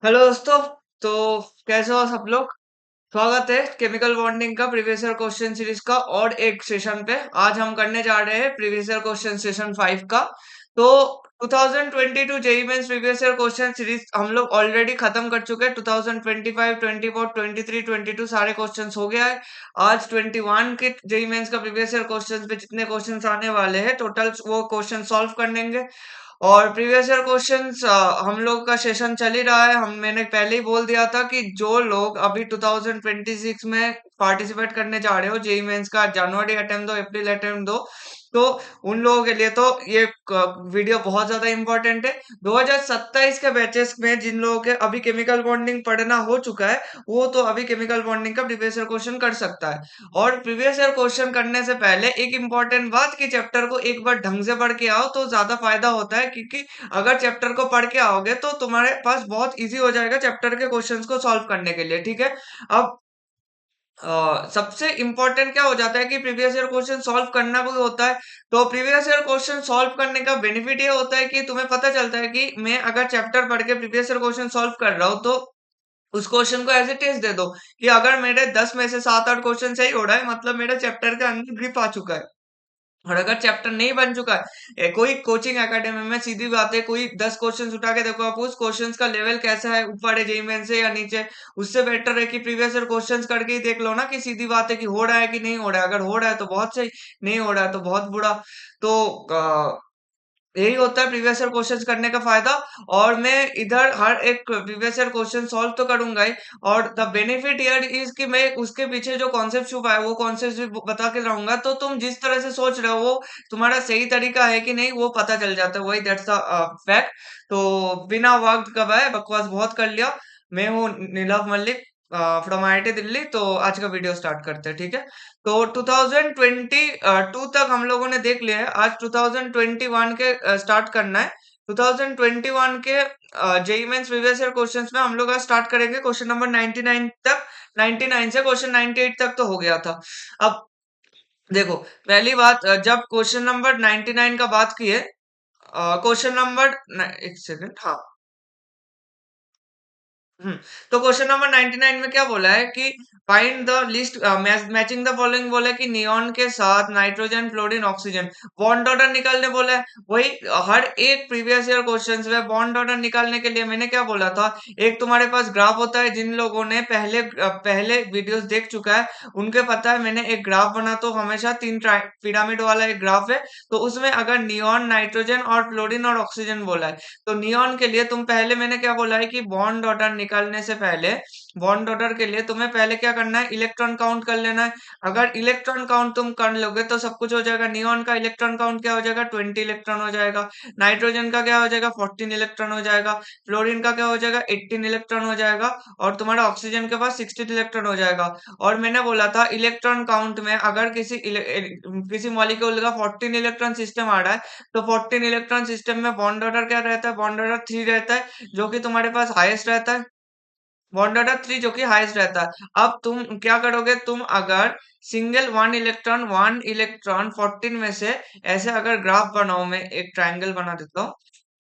Hello दोस्तों। तो कैसे हो सब लोग। स्वागत है केमिकल बॉन्डिंग का प्रीवियस ईयर क्वेश्चन सीरीज का और एक सेशन पे। आज हम करने जा रहे हैं प्रीवियस ईयर क्वेश्चन सेशन 5 का। तो 2022 JEE Mains previous year question series हम लोग ऑलरेडी खत्म कर चुके हैं। 2025, 24, 23, 22 सारे क्वेश्चंस हो गया है। आज 21 के जेईई मेंस का प्रीवियस ईयर क्वेश्चंस पे जितने क्वेश्चंस आने वाले हैं टोटल वो क्वेश्चन सॉल्व करेंगे। और प्रीवियस ईयर क्वेश्चंस हम लोग का सेशन चल ही रहा है। हम मैंने पहले ही बोल दिया था कि जो लोग अभी 2026 में पार्टिसिपेट करने जा रहे हो जेई मेंस का, जनवरी अटेम्प्ट दो, अप्रैल अटेम्प्ट दो, तो उन लोगों के लिए तो ये वीडियो बहुत ज्यादा इंपॉर्टेंट है। 2027 के बैचेस में जिन लोगों के अभी केमिकल बॉन्डिंग पढ़ना हो चुका है वो तो अभी केमिकल बॉन्डिंग का प्रीवियस ईयर क्वेश्चन कर सकता है। और प्रीवियस ईयर क्वेश्चन करने से पहले एक इंपॉर्टेंट बात कि चैप्टर को एक बार ढंग से पढ़ के आओ तो ज्यादा फायदा होता है, क्योंकि अगर चैप्टर को पढ़ के आओगे तो तुम्हारे पास बहुत इजी हो जाएगा चैप्टर के क्वेश्चंस को सॉल्व करने के लिए। ठीक है। अब सबसे इंपॉर्टेंट क्या हो जाता है कि प्रीवियस ईयर क्वेश्चन सॉल्व करना भी होता है। तो प्रीवियस ईयर क्वेश्चन सॉल्व करने का बेनिफिट ये होता है कि तुम्हें पता चलता है कि मैं अगर चैप्टर पढ़ के प्रीवियस ईयर क्वेश्चन सॉल्व कर रहा हूँ तो उस क्वेश्चन को एज इट इज दे दो कि अगर मेरे 10 में से 7-8 क्वेश्चन सही हो रहा है मतलब मेरे चैप्टर के अंदर ग्रिप आ चुका है। और अगर चैप्टर नहीं बन चुका है, कोई कोचिंग एकेडमी में सीधी बात है कोई 10 क्वेश्चन उठा के देखो आप उस क्वेश्चंस का लेवल कैसा है, ऊपर है जेईई मेन से या नीचे। उससे बेटर है कि प्रीवियस ईयर क्वेश्चंस करके ही देख लो ना कि सीधी बात है कि हो रहा है कि नहीं हो रहा है। अगर हो रहा है तो बहुत सही, नहीं हो रहा है तो बहुत बुरा। तो यही होता है प्रीवियस ईयर क्वेश्चंस करने का फायदा। और मैं इधर हर एक प्रीवियस ईयर क्वेश्चन सॉल्व तो करूंगा ही, और द बेनिफिट हियर इज कि मैं उसके पीछे जो कॉन्सेप्ट छुपा है वो कॉन्सेप्ट भी बता के रहूंगा, तो तुम जिस तरह से सोच रहे हो वो तुम्हारा सही तरीका है कि नहीं वो पता चल जाता है। वही दैट्स द फैक्ट। तो बिना वक्त गवाए बकवास बहुत कर लिया। मैं हूँ नीलव मलिक फ्रॉम आईआईटी दिल्ली। तो आज का वीडियो स्टार्ट करते हैं। ठीक है। तो 2022 तक हम लोगों ने देख लिया है। आज 2021 के स्टार्ट करना है। 2021 के JEE Mains previous year questions में हम लोग आज स्टार्ट करेंगे क्वेश्चन नंबर 99 तक। 99 से क्वेश्चन 98 तक तो हो गया था। अब देखो, पहली बात, जब क्वेश्चन नंबर 99 का बात की है, क्वेश्चन नंबर एक सेकंड, हाँ। हम्म। तो क्वेश्चन नंबर 99 में क्या बोला है कि find the list matching the following बोला है कि नियॉन के साथ nitrogen, fluorine, oxygen bond order निकालने बोला है। वही हर एक प्रीवियस ईयर क्वेश्चंस में बॉन्ड ऑर्डर निकालने के लिए मैंने क्या बोला था, एक तुम्हारे पास ग्राफ होता है। जिन लोगों ने पहले वीडियोस देख चुका है उनके पता है मैंने एक ग्राफ बना तो हमेशा तीन पिरामिड वाला एक ग्राफ है। तो उसमें अगर नियॉन, नाइट्रोजन और फ्लोरीन और ऑक्सीजन बोला है तो नियॉन के लिए तुम पहले मैंने क्या बोला है कि बॉन्ड ऑर्डर निकालने से पहले, बॉन्ड ऑर्डर के लिए तुम्हें पहले क्या करना है, इलेक्ट्रॉन काउंट कर लेना है। अगर इलेक्ट्रॉन काउंट तुम कर लोगे तो सब कुछ हो जाएगा। नियॉन का इलेक्ट्रॉन काउंट क्या हो जाएगा, 20 इलेक्ट्रॉन हो जाएगा। नाइट्रोजन का क्या हो जाएगा, 14 इलेक्ट्रॉन हो जाएगा। फ्लोरीन का क्या हो जाएगा, 18 इलेक्ट्रॉन हो जाएगा। और तुम्हारा ऑक्सीजन के पास 16 इलेक्ट्रॉन हो जाएगा। और मैंने बोला था इलेक्ट्रॉन काउंट में अगर किसी मॉलिक्यूल का 14 इलेक्ट्रॉन सिस्टम आ रहा है तो 14 इलेक्ट्रॉन सिस्टम में बॉन्ड ऑर्डर क्या रहता है, बॉन्ड ऑर्डर 3 रहता है, जो कि तुम्हारे पास हाईएस्ट रहता है। बॉन्ड ऑर्डर 3 जो कि हाईएस्ट रहता है। अब तुम क्या करोगे, तुम अगर सिंगल वन इलेक्ट्रॉन 14 में से ऐसे अगर ग्राफ बनाओ, मैं एक ट्रायंगल बना देता हूँ,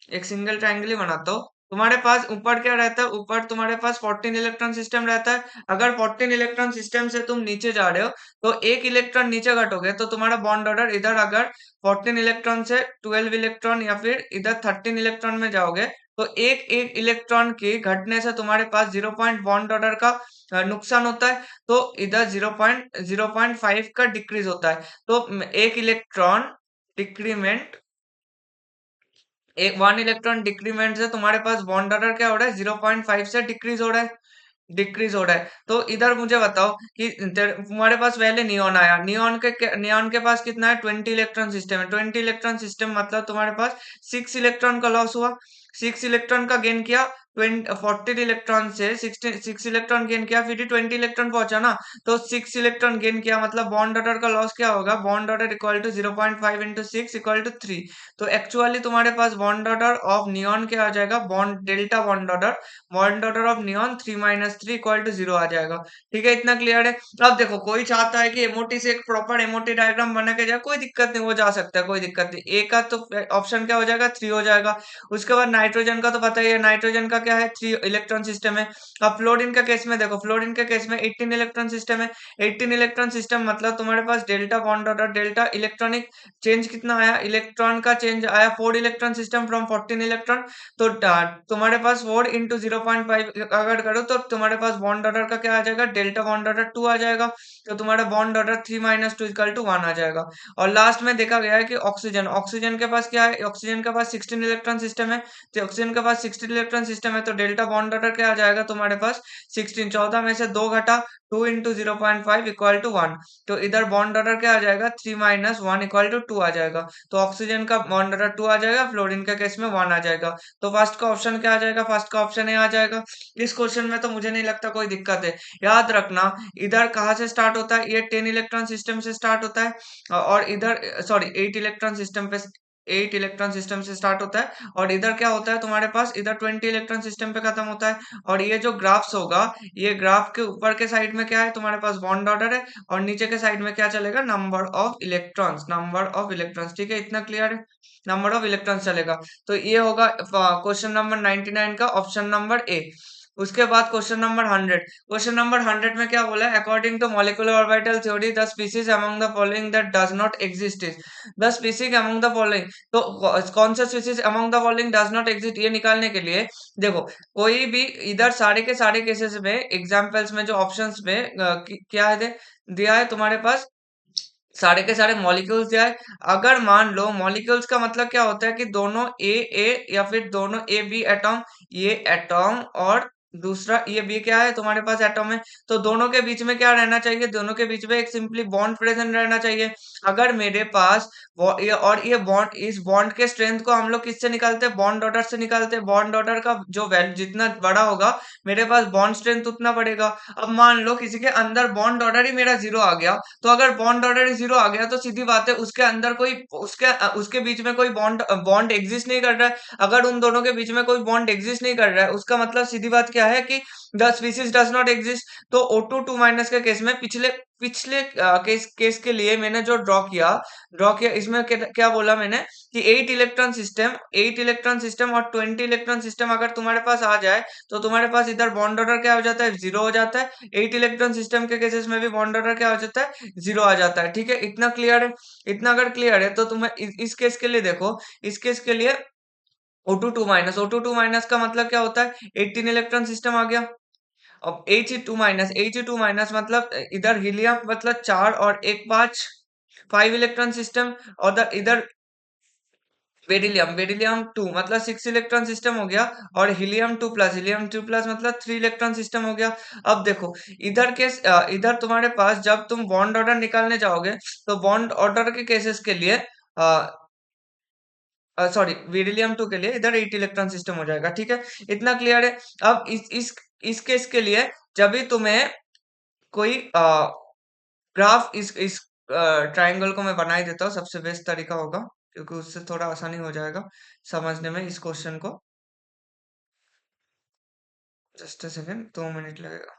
एक सिंगल ट्रायंगल ही बनाता हूँ। तुम्हारे पास ऊपर क्या रहता है, ऊपर तुम्हारे पास 14 इलेक्ट्रॉन सिस्टम रहता है। अगर 14 इलेक्ट्रॉन सिस्टम से तुम नीचे जा रहे हो तो एक इलेक्ट्रॉन नीचे घटोगे तो तुम्हारा बॉन्ड ऑर्डर इधर अगर 14 इलेक्ट्रॉन से 12 इलेक्ट्रॉन या फिर इधर 13 इलेक्ट्रॉन में जाओगे तो एक एक इलेक्ट्रॉन के घटने से तुम्हारे पास 0 पॉइंट बॉन्ड ऑर्डर का नुकसान होता है। तो इधर 0.5 का डिक्रीज होता है। तो एक इलेक्ट्रॉन डिक्रीमेंट, एक 1 इलेक्ट्रॉन डिक्रीमेंट से तुम्हारे पास बॉन्ड ऑर्डर क्या हो रहा है, 0.5 से डिक्रीज हो रहा है, डिक्रीज हो रहा है। तो इधर मुझे बताओ कि तुम्हारे पास पहले नियॉन आया, नियॉन के पास कितना है, 20 इलेक्ट्रॉन सिस्टम है। 20 इलेक्ट्रॉन सिस्टम मतलब तुम्हारे पास 6 इलेक्ट्रॉन का लॉस हुआ। 6 इलेक्ट्रॉन का गेन किया, 14 इलेक्ट्रॉन से 6 इलेक्ट्रॉन गेन किया, फिर 20 इलेक्ट्रॉन पहुंचा ना। तो 6 इलेक्ट्रॉन गेन किया मतलब बॉन्ड ऑर्डर का लॉस क्या होगा, bond order equal to 0.5 into 6 equal to 3। तो एक्चुअली तुम्हारे पास बॉन्ड ऑर्डर ऑफ नियॉन क्या आ जाएगा, bond delta bond order of neon 3 - 3 equal to 0 आ जाएगा। ठीक है, इतना क्लियर है। अब देखो, कोई चाहता है कि एमओटी से एक प्रॉपर एमओटी डायग्राम बना के जाए, कोई दिक्कत नहीं, वो जा सकता है, कोई दिक्कत नहीं। ए का तो ऑप्शन क्या हो जाएगा, 3 हो जाएगा। उसके बाद नाइट्रोजन का तो पता ही है, नाइट्रोजन का क्या है 3 इलेक्ट्रॉन सिस्टम है। अब फ्लोरीन का केस में देखो, फ्लोरीन के केस में 18 इलेक्ट्रॉन सिस्टम है। 18 इलेक्ट्रॉन सिस्टम मतलब तुम्हारे पास delta bond order, delta electronic change कितना आया, इलेक्ट्रॉन का चेंज आया 4 इलेक्ट्रॉन सिस्टम फ्रॉम 14 इलेक्ट्रॉन। तो तुम्हारे पास 4 इंटू 0.5 अगर करो तो तुम्हारे पास बॉन्ड ऑर्डर का क्या आ जाएगा, डेल्टा बॉन्ड ऑर्डर 2 आ जाएगा। तो तुम्हारा bond order 3 minus 2 equal to 1 आ जाएगा। और लास्ट में देखा गया है कि ऑक्सीजन, ऑक्सीजन के पास क्या है, ऑक्सीजन के पास 16 इलेक्ट्रॉन सिस्टम है। तो ऑक्सीजन के पास 16 इलेक्ट्रॉन सिस्टम है तो डेल्टा बॉन्ड ऑर्डर क्या आ जाएगा तुम्हारे पास 16, 14 में से 2 घटा 2 इंटू 0.5 इक्वल टू 1। तो इधर बॉन्ड ऑर्डर क्या आ जाएगा 3 माइनस 1 इक्वल टू 2 आ जाएगा। तो ऑक्सीजन का बॉन्ड ऑर्डर 2 आ जाएगा, फ्लोरीन का केस में 1 आ जाएगा। तो फर्स्ट का ऑप्शन क्या आ जाएगा, फर्स्ट का ऑप्शन ए आ जाएगा। इस क्वेश्चन में तो मुझे नहीं लगता कोई दिक्कत है। याद रखना इधर कहाँ से स्टार्ट होता है, ये 10 इलेक्ट्रॉन सिस्टम से स्टार्ट होता है। और इधर सॉरी 8 इलेक्ट्रॉन सिस्टम पे 8 इलेक्ट्रॉन सिस्टम से स्टार्ट होता है। और इधर क्या होता है तुम्हारे पास, इधर 20 इलेक्ट्रॉन सिस्टम पे खत्म होता है। और ये जो ग्राफ्स होगा, ये ग्राफ के ऊपर के साइड में क्या है तुम्हारे पास बॉन्ड ऑर्डर है, और नीचे के साइड में क्या चलेगा, number of electrons, number of electrons. ठीक है, इतना क्लियर है, नंबर ऑफ इलेक्ट्रॉन्स चलेगा। तो ये होगा क्वेश्चन नंबर 99 का ऑप्शन नंबर ए। उसके बाद क्वेश्चन नंबर 100, क्वेश्चन नंबर 100 में क्या बोला है, according to molecular orbital theory the species among the following that does not exist is the species among the following. तो कौन सा species among the following does not exist, ये निकालने के लिए देखो कोई भी इधर सारे के सारे केसेस में एग्जांपल्स में जो ऑप्शंस में क्या है दिया है तुम्हारे पास, सारे के सारे मॉलिक्यूल्स दिया है। अगर मान लो मॉलिक्यूल्स का मतलब क्या होता है कि दोनों ए ए या फिर दोनों ए बी एटॉम, ये एटॉम और दूसरा ये बी क्या है तुम्हारे पास एटॉम है। तो दोनों के बीच में क्या रहना चाहिए, दोनों के बीच में एक सिंपली बॉन्ड प्रेजेंट रहना चाहिए। अगर मेरे पास और ये बॉन्ड, इस बॉन्ड के स्ट्रेंथ को हम लोग किससे निकालते हैं, बॉन्ड ऑर्डर से निकालते हैं। बॉन्ड ऑर्डर का जो वैल्यू जितना बड़ा होगा मेरे पास बॉन्ड स्ट्रेंथ उतना बढ़ेगा। अब मान लो किसी के अंदर बॉन्ड ऑर्डर ही मेरा 0 आ गया, तो अगर बॉन्ड ऑर्डर 0 आ गया तो सीधी बात है उसके अंदर कोई उसके बीच में कोई बॉन्ड बॉन्ड एग्जिस्ट नहीं कर रहा है। अगर उन दोनों के बीच में कोई बॉन्ड एग्जिस्ट नहीं कर रहा है उसका मतलब सीधी बात क्या है कि the species does not exist. तो O2 2 माइनस के केस में पिछले पिछले केस के लिए मैंने जो ड्रॉ किया इसमें क्या बोला मैंने कि 8 इलेक्ट्रॉन सिस्टम और 20 इलेक्ट्रॉन सिस्टम अगर तुम्हारे पास आ जाए तो तुम्हारे पास इधर बॉन्ड ऑर्डर क्या हो जाता है, 0 हो जाता है। 8 इलेक्ट्रॉन सिस्टम के केसेस में भी बॉन्ड ऑर्डर क्या हो जाता है, 0 आ जाता है। ठीक है, इतना क्लियर है। इतना अगर क्लियर है तो तुम्हें इस केस के लिए देखो, इस केस के लिए O2 2 माइनस का मतलब क्या होता है, 18 इलेक्ट्रॉन सिस्टम आ गया। अब He2 माइनस मतलब इधर हीलियम मतलब 4 और 1 5, 5 इलेक्ट्रॉन सिस्टम। और इधर बेरिलियम 2 मतलब 6 इलेक्ट्रॉन सिस्टम हो गया। और हीलियम 2 प्लस मतलब 3 इलेक्ट्रॉन सिस्टम हो गया। अब देखो इधर तुम्हारे पास जब तुम बॉन्ड ऑर्डर निकालने जाओगे तो बॉन्ड ऑर्डर के केसेस के लिए सॉरी बेरिलियम 2 के लिए इधर 8 इलेक्ट्रॉन सिस्टम हो जाएगा। ठीक है, इतना क्लियर है। अब इस केस के लिए जब भी तुम्हें कोई ग्राफ इस ट्रायंगल को मैं बना ही देता हूँ, सबसे बेस्ट तरीका होगा क्योंकि उससे थोड़ा आसानी हो जाएगा समझने में इस क्वेश्चन को। जस्ट अ सेकंड, 2 मिनट लगेगा।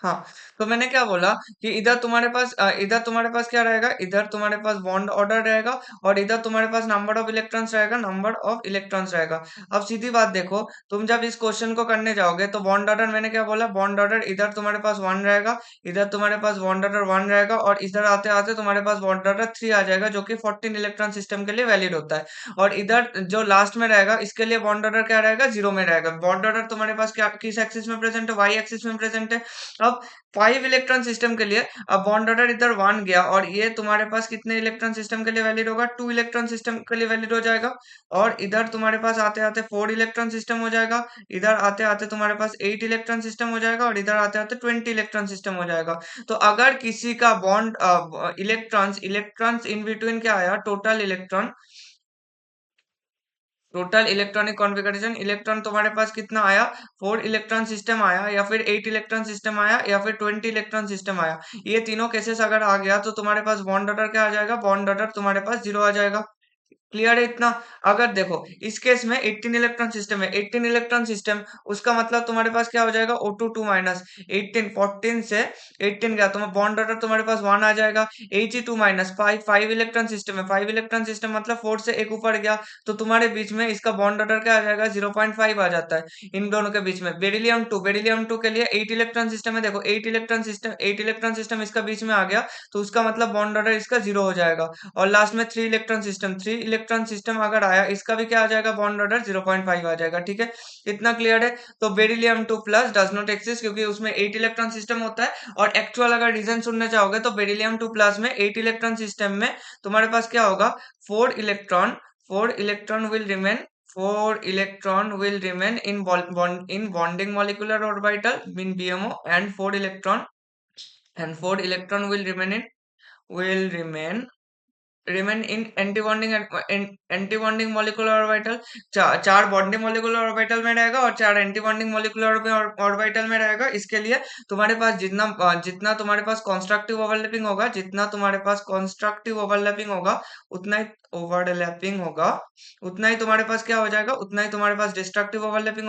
हाँ, तो मैंने क्या बोला कि इधर तुम्हारे पास क्या रहेगा, इधर तुम्हारे पास बॉन्ड ऑर्डर रहेगा और इधर तुम्हारे पास नंबर ऑफ इलेक्ट्रॉन्स रहेगा, नंबर ऑफ इलेक्ट्रॉन्स रहेगा। अब सीधी बात देखो, तुम जब इस क्वेश्चन को करने जाओगे तो बॉन्ड ऑर्डर मैंने क्या बोला, बॉन्ड ऑर्डर इधर तुम्हारे पास 1 रहेगा, इधर तुम्हारे पास बॉन्ड ऑर्डर 1 रहेगा और इधर आते आते तुम्हारे पास बॉन्ड ऑर्डर 3 आ जाएगा जो कि 14 इलेक्ट्रॉन सिस्टम के लिए वैलिड होता है। और इधर जो लास्ट में रहेगा इसके लिए बॉन्ड ऑर्डर क्या रहेगा, 0 में रहेगा। बॉन्ड ऑर्डर तुम्हारे पास क्या किस एक्सिस में प्रेजेंट है, वाई एक्सिस में प्रेजेंट है। अब 5 इलेक्ट्रॉन सिस्टम के लिए अब बॉन्ड ऑर्डर इधर 1 गया और ये तुम्हारे पास कितने इलेक्ट्रॉन सिस्टम के लिए वैलिड होगा, 2 इलेक्ट्रॉन सिस्टम के लिए वैलिड हो जाएगा। और इधर तुम्हारे पास आते आते 4 इलेक्ट्रॉन सिस्टम हो जाएगा, इधर आते आते तुम्हारे पास 8 इलेक्ट्रॉन सिस्टम हो जाएगा और इधर आते आते 20 इलेक्ट्रॉन सिस्टम हो जाएगा। तो अगर किसी का bond electrons electrons in between क्या आया, टोटल इलेक्ट्रॉनिक कॉन्फ़िगरेशन, इलेक्ट्रॉन तुम्हारे पास कितना आया, 4 इलेक्ट्रॉन सिस्टम आया या फिर 8 इलेक्ट्रॉन सिस्टम आया या फिर 20 इलेक्ट्रॉन सिस्टम आया। ये तीनों केसेस अगर आ गया तो तुम्हारे पास बॉन्ड ऑर्डर क्या आ जाएगा, बॉन्ड ऑर्डर तुम्हारे पास 0 आ जाएगा। क्लियर है इतना। अगर देखो इस केस में 18 इलेक्ट्रॉन सिस्टम है, 18 इलेक्ट्रॉन सिस्टम, उसका मतलब तुम्हारे पास क्या हो जाएगा, O2 2 माइनस 18, 14 से 18 गया तो बॉन्ड ऑर्डर तुम्हारे पास 1 आ जाएगा। He2 माइनस 5, 5 इलेक्ट्रॉन सिस्टम है, 5 इलेक्ट्रॉन सिस्टम मतलब 4 से एक ऊपर गया तो तुम्हारे बीच में इसका बॉन्ड ऑर्डर क्या आ जाएगा, 0.5 आ जाता है इन दोनों के बीच में। बेरिलियम 2 के लिए 8 इलेक्ट्रॉन सिस्टम है, देखो 8 इलेक्ट्रॉन सिस्टम इसका बीच में आ गया तो उसका मतलब बॉन्ड ऑर्डर इसका 0 हो जाएगा। और लास्ट में 3 इलेक्ट्रॉन सिस्टम अगर आया इसका भी क्या आ जाएगा, बॉन्ड ऑर्डर 0.5 आ जाएगा। ठीक है, इतना क्लियर है। तो beryllium 2 plus does not exist क्योंकि उसमें 8 इलेक्ट्रॉन सिस्टम होता है। और एक्चुअल अगर रीजन सुनने चाहोगे तो बेरिलियम 2 प्लस में 8 इलेक्ट्रॉन सिस्टम में तुम्हारे पास क्या होगा, 4 electron will remain, 4 electron in bonding molecular orbital mean BMO, and 4 electron will remain in anti-bonding molecular orbital। चार बॉन्डिंग molecular orbital में रहेगा और 4 एंटी बॉन्डिंग molecular orbital में रहेगा। इसके लिए तुम्हारे पास जितना तुम्हारे पास कॉन्स्ट्रक्टिव ओवरलैपिंग होगा, उतना ही ओवरलैपिंग होगा, उतना ही तुम्हारे पास क्या हो जाएगा, उतना ही तुम्हारे पास डिस्ट्रक्टिव ओवरलैपिंग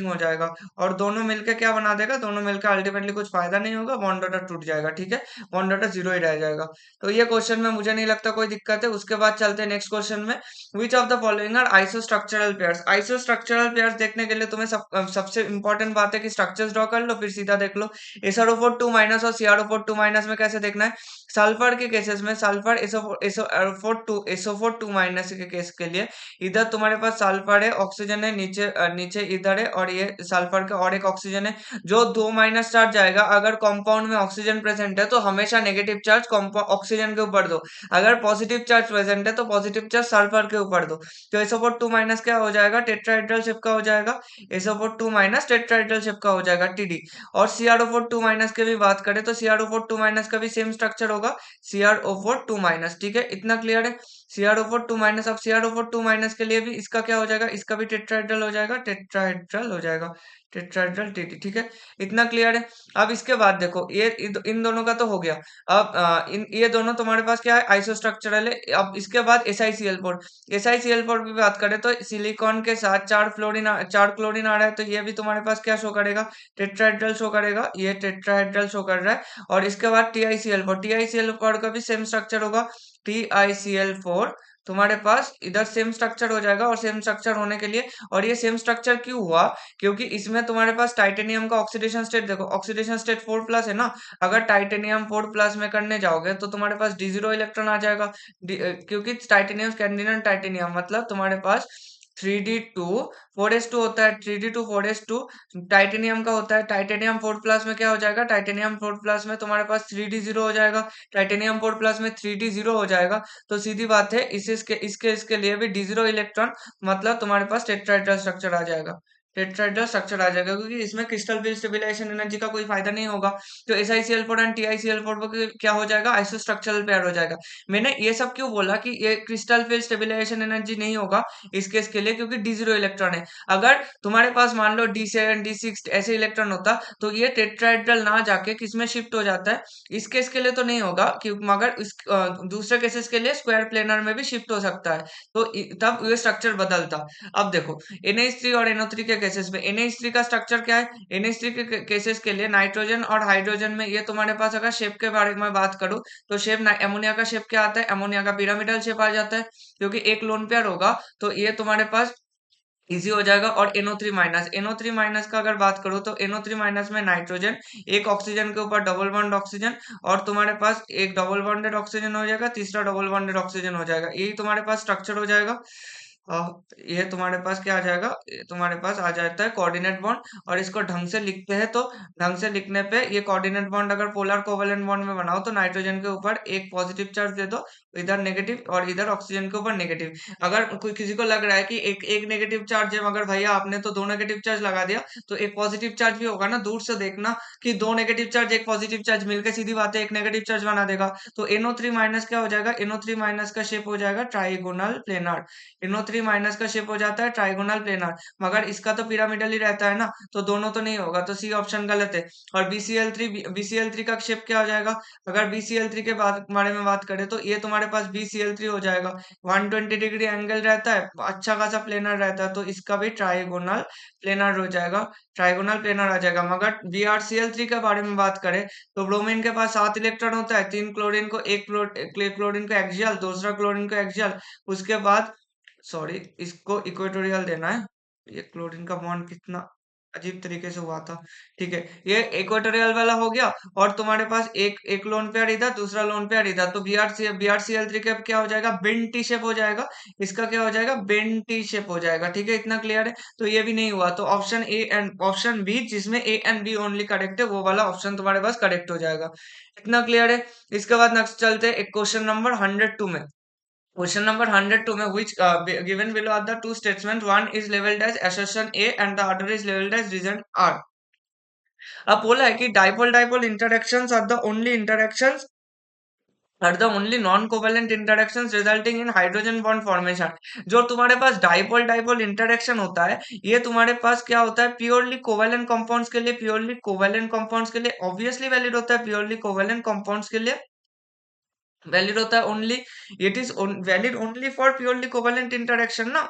हो जाएगा। और दोनों मिलकर क्या बना देगा, दोनों मिलकर अल्टीमेटली कुछ फायदा नहीं होगा, बॉन्ड ऑर्डर टूट जाएगा। ठीक है, बॉन्ड ऑर्डर 0 ही रह जाएगा। तो ये क्वेश्चन में मुझे नहीं लगता कोई दिक्कत है। उसके बाद चलते हैं नेक्स्ट क्वेश्चन में। Which of the following are isostructural pairs. Isostructural pairs देखने के लिए तुम्हें सबसे इंपॉर्टेंट बात है कि स्ट्रक्चर्स ड्रॉ कर लो, फिर सीधा देख लो। SiO4 2 माइनस और CrO4 2 माइनस में कैसे देखना है, सल्फर के केसेस में सल्फर SO4 2 माइनस के केस के लिए इधर तुम्हारे पास सल्फर है, ऑक्सीजन है, नीचे इधर है और ये सल्फर का और एक ऑक्सीजन है। जो 2 माइनस चार्ज जाएगा, अगर कंपाउंड में ऑक्सीजन प्रेजेंट है तो हमेशा नेगेटिव चार्ज ऑक्सीजन के ऊपर दो, अगर पॉजिटिव चार्ज प्रेजेंट है तो पॉजिटिव चार्ज सल्फर के ऊपर दो। तो SO4 2 माइनस क्या हो जाएगा, टेट्राहेड्रल शेप का हो जाएगा, SO4 2 माइनस टेट्राहेड्रल शेप का हो जाएगा, TD। और CrO4 2 माइनस की भी बात करें तो CrO4 2 माइनस का भी सेम स्ट्रक्चर होगा, CrO4 2 माइनस। ठीक है, इतना क्लियर है। CrO4 2 माइनस, अब CrO4 2 माइनस के लिए भी इसका क्या हो जाएगा, इसका भी टेट्राहेड्रल हो जाएगा, टेट्राहेड्रल TD। ठीक है, इतना क्लियर है। अब इसके बाद देखो ये इन दोनों का तो हो गया। अब ये दोनों तुम्हारे पास क्या है, आइसोस्ट्रक्चरल है। अब इसके बाद SiCl4 की बात करें तो सिलिकॉन के साथ 4 क्लोरीन आ रहा है तो ये भी तुम्हारे पास क्या शो करेगा, टेट्राहेड्रल शो करेगा, ये टेट्राहेड्रल शो कर रहा है। और इसके बाद TiCl4 का भी सेम स्ट्रक्चर होगा, TiCl4 तुम्हारे पास इधर सेम स्ट्रक्चर हो जाएगा। और सेम स्ट्रक्चर होने के लिए, और ये सेम स्ट्रक्चर क्यों हुआ, क्योंकि इसमें तुम्हारे पास टाइटेनियम का ऑक्सीडेशन स्टेट, देखो ऑक्सीडेशन स्टेट 4 प्लस है ना, अगर टाइटेनियम 4 प्लस में करने जाओगे तो तुम्हारे पास D0 इलेक्ट्रॉन आ जाएगा। क्योंकि टाइटेनियम स्कैंडिनम टाइटेनियम मतलब तुम्हारे पास 3D2 4s2 होता है, 3D2 4s2 टाइटेनियम का होता है। टाइटेनियम 4 प्लस में क्या हो जाएगा, टाइटेनियम 4 प्लस में तुम्हारे पास 3D0 हो जाएगा, टाइटेनियम 4 प्लस में 3D0 हो जाएगा। तो सीधी बात है इसके लिए भी D0 इलेक्ट्रॉन मतलब तुम्हारे पास टेट्राहेड्रल स्ट्रक्चर आ जाएगा, क्योंकि इसमें क्रिस्टल फिल्ड स्टेबिलाईजेशन एनर्जी का कोई फायदा नहीं होगा। तो SiCl4 एंड TiCl4 क्या हो जाएगा, आइसोस्ट्रक्चरल पेयर हो जाएगा। मैंने ये सब क्यों बोला कि ये क्रिस्टल फिल्ड स्टेबिलाईजेशन एनर्जी नहीं होगा इस केस के लिए, क्योंकि D0 इलेक्ट्रॉन है। अगर तुम्हारे पास मान लो D7 D6 ऐसे इलेक्ट्रॉन होता तो ये टेट्राहेड्रल ना जाके किसमें शिफ्ट हो जाता है, इस केस के लिए तो नहीं होगा, मगर दूसरे केसेस के लिए स्क्वायर प्लेनर में भी शिफ्ट हो सकता है, तो तब ये स्ट्रक्चर बदलता। अब देखो NH3 और NO3 के केसेस में, NH3 का स्ट्रक्चर क्या है, NH3 के केसेस के लिए नाइट्रोजन और हाइड्रोजन में ये तुम्हारे पास अगर शेप के बारे में बात करूं तो शेप अमोनिया का शेप क्या आता है, अमोनिया का पिरामिडल शेप आ जाता है, क्योंकि एक लोन पेयर होगा तो ये तुम्हारे पास इजी हो जाएगा। और NO3 माइनस का अगर बात करो तो NO3 माइनस में नाइट्रोजन, एक ऑक्सीजन के ऊपर डबल बॉन्ड ऑक्सीजन, और तुम्हारे पास एक डबल बॉन्डेड ऑक्सीजन हो जाएगा, तीसरा डबल बॉन्डेड ऑक्सीजन हो जाएगा, यही तुम्हारे पास स्ट्रक्चर हो जाएगा। ये तुम्हारे पास क्या आ जाएगा, ये तुम्हारे पास आ जाता है कोऑर्डिनेट बॉन्ड। और इसको ढंग से लिखते हैं तो ढंग से लिखने पे ये कोऑर्डिनेट बॉन्ड अगर पोलर कोवेलेंट बॉन्ड में बनाओ तो नाइट्रोजन के ऊपर एक पॉजिटिव चार्ज दे दो, इधर नेगेटिव, और इधर ऑक्सीजन के ऊपर नेगेटिव। अगर कोई किसी को लग रहा है कि एक एक नेगेटिव चार्ज है, मगर भैया आपने तो दो नेगेटिव चार्ज लगा दिया, तो एक पॉजिटिव चार्ज भी होगा ना, दूर से देखना कि दो नेगेटिव चार्ज एक पॉजिटिव चार्ज मिलकर सीधी बात है एक नेगेटिव चार्ज बना देगा। तो NO3 माइनस क्या हो जाएगा, NO3 माइनस का शेप हो जाएगा ट्राइगोनल प्लेनार। NO3 माइनस का शेप हो जाता है ट्राइगोनल प्लेनार, मगर इसका तो पिरामिडल ही रहता है ना, तो दोनों तो नहीं होगा, तो सी ऑप्शन गलत है। और BCl3 का शेप क्या हो जाएगा, अगर BCl3 के बारे में बात करें तो ये तुम्हारे पास BCl3 हो जाएगा। 120 डिग्री एंगल रहता है, अच्छा खासा प्लेनर रहता है, तो इसका भी ट्राइगोनल प्लेनर हो जाएगा, ट्राइगोनल प्लेनर आ जाएगा। मगर BrCl3 के बारे में बात करें तो ब्रोमीन के पास 7 इलेक्ट्रॉन होता है, तीन क्लोरीन को, एक क्लोरीन को एक्सियल, दूसरा क्लोरीन को एक्सियल। उसके बाद सॉरी, इसको इक्वेटोरियल देना है। ये क्लोरीन का बॉन्ड कितना अजीब तरीके से हुआ था। ठीक है, ये इक्वेटोरियल वाला हो गया। और तुम्हारे पास एक एक लोन पेयर इधर, दूसरा लोन पेयर इधर, तो BrCl3 का क्या हो जाएगा, बेंड टी शेप हो जाएगा। इसका क्या हो जाएगा, बेंड टी शेप हो जाएगा। ठीक है, इतना क्लियर है। तो ये भी नहीं हुआ, तो ऑप्शन बी, जिसमें A and B only correct है, वो वाला ऑप्शन तुम्हारे पास करेक्ट हो जाएगा। इतना क्लियर है। इसके बाद नेक्स्ट चलते हैं एक क्वेश्चन नंबर 102 में। Question number 102 में which given below are the two statements, one is labeled as assertion A and the other is labeled as reason R। अब बोला है कि dipole dipole interactions are the only non covalent interactions resulting in hydrogen bond formation. जो तुम्हारे पास dipole dipole interaction होता है, ये तुम्हारे पास क्या होता है, प्योरली कोवेलेंट कंपाउंड्स के लिए, प्योरली कोवेलेंट कंपाउंड्स के लिए ऑब्वियसली वैलिड होता है, प्योरली कोवेलेंट कंपाउंड्स के लिए वैलिड होता है only. It is valid only for purely covalent interaction ना,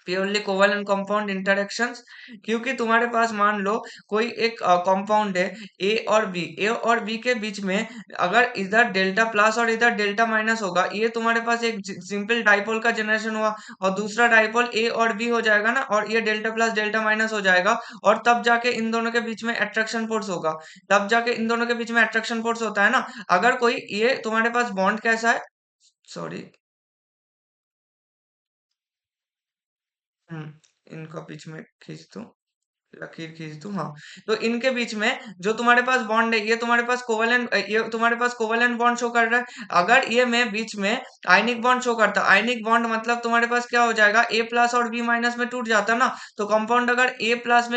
प्योरली कोवेलेंट कंपाउंड इंटरेक्शंस। क्योंकि तुम्हारे पास मान लो कोई एक कंपाउंड है, ए और बी के बीच में अगर इधर डेल्टा प्लस और इधर डेल्टा माइनस होगा, ये तुम्हारे पास एक सिंपल डाइपोल का जनरेशन हुआ। और दूसरा डाइपोल ए और बी हो जाएगा ना, और ये डेल्टा प्लस डेल्टा माइनस हो जाएगा। और तब जाके इन दोनों के बीच में अट्रैक्शन फोर्स होगा, तब जाके इन दोनों के बीच में अट्रैक्शन फोर्स होता है ना। अगर कोई, ये तुम्हारे पास बॉन्ड कैसा है, सॉरी, इनका बीच में खींच दूं, लकीर खींच दूं, हाँ। तो इनके बीच में जो तुम्हारे पास बॉन्ड है, ये तुम्हारे पास कोवेलेंट बॉन्ड शो कर रहा है। अगर ये मैं बीच में आयनिक बॉन्ड शो करता, आयनिक बॉन्ड मतलब तुम्हारे पास क्या हो जाएगा, ए प्लस और बी माइनस में टूट जाता ना। तो कंपाउंड अगर ए प्लस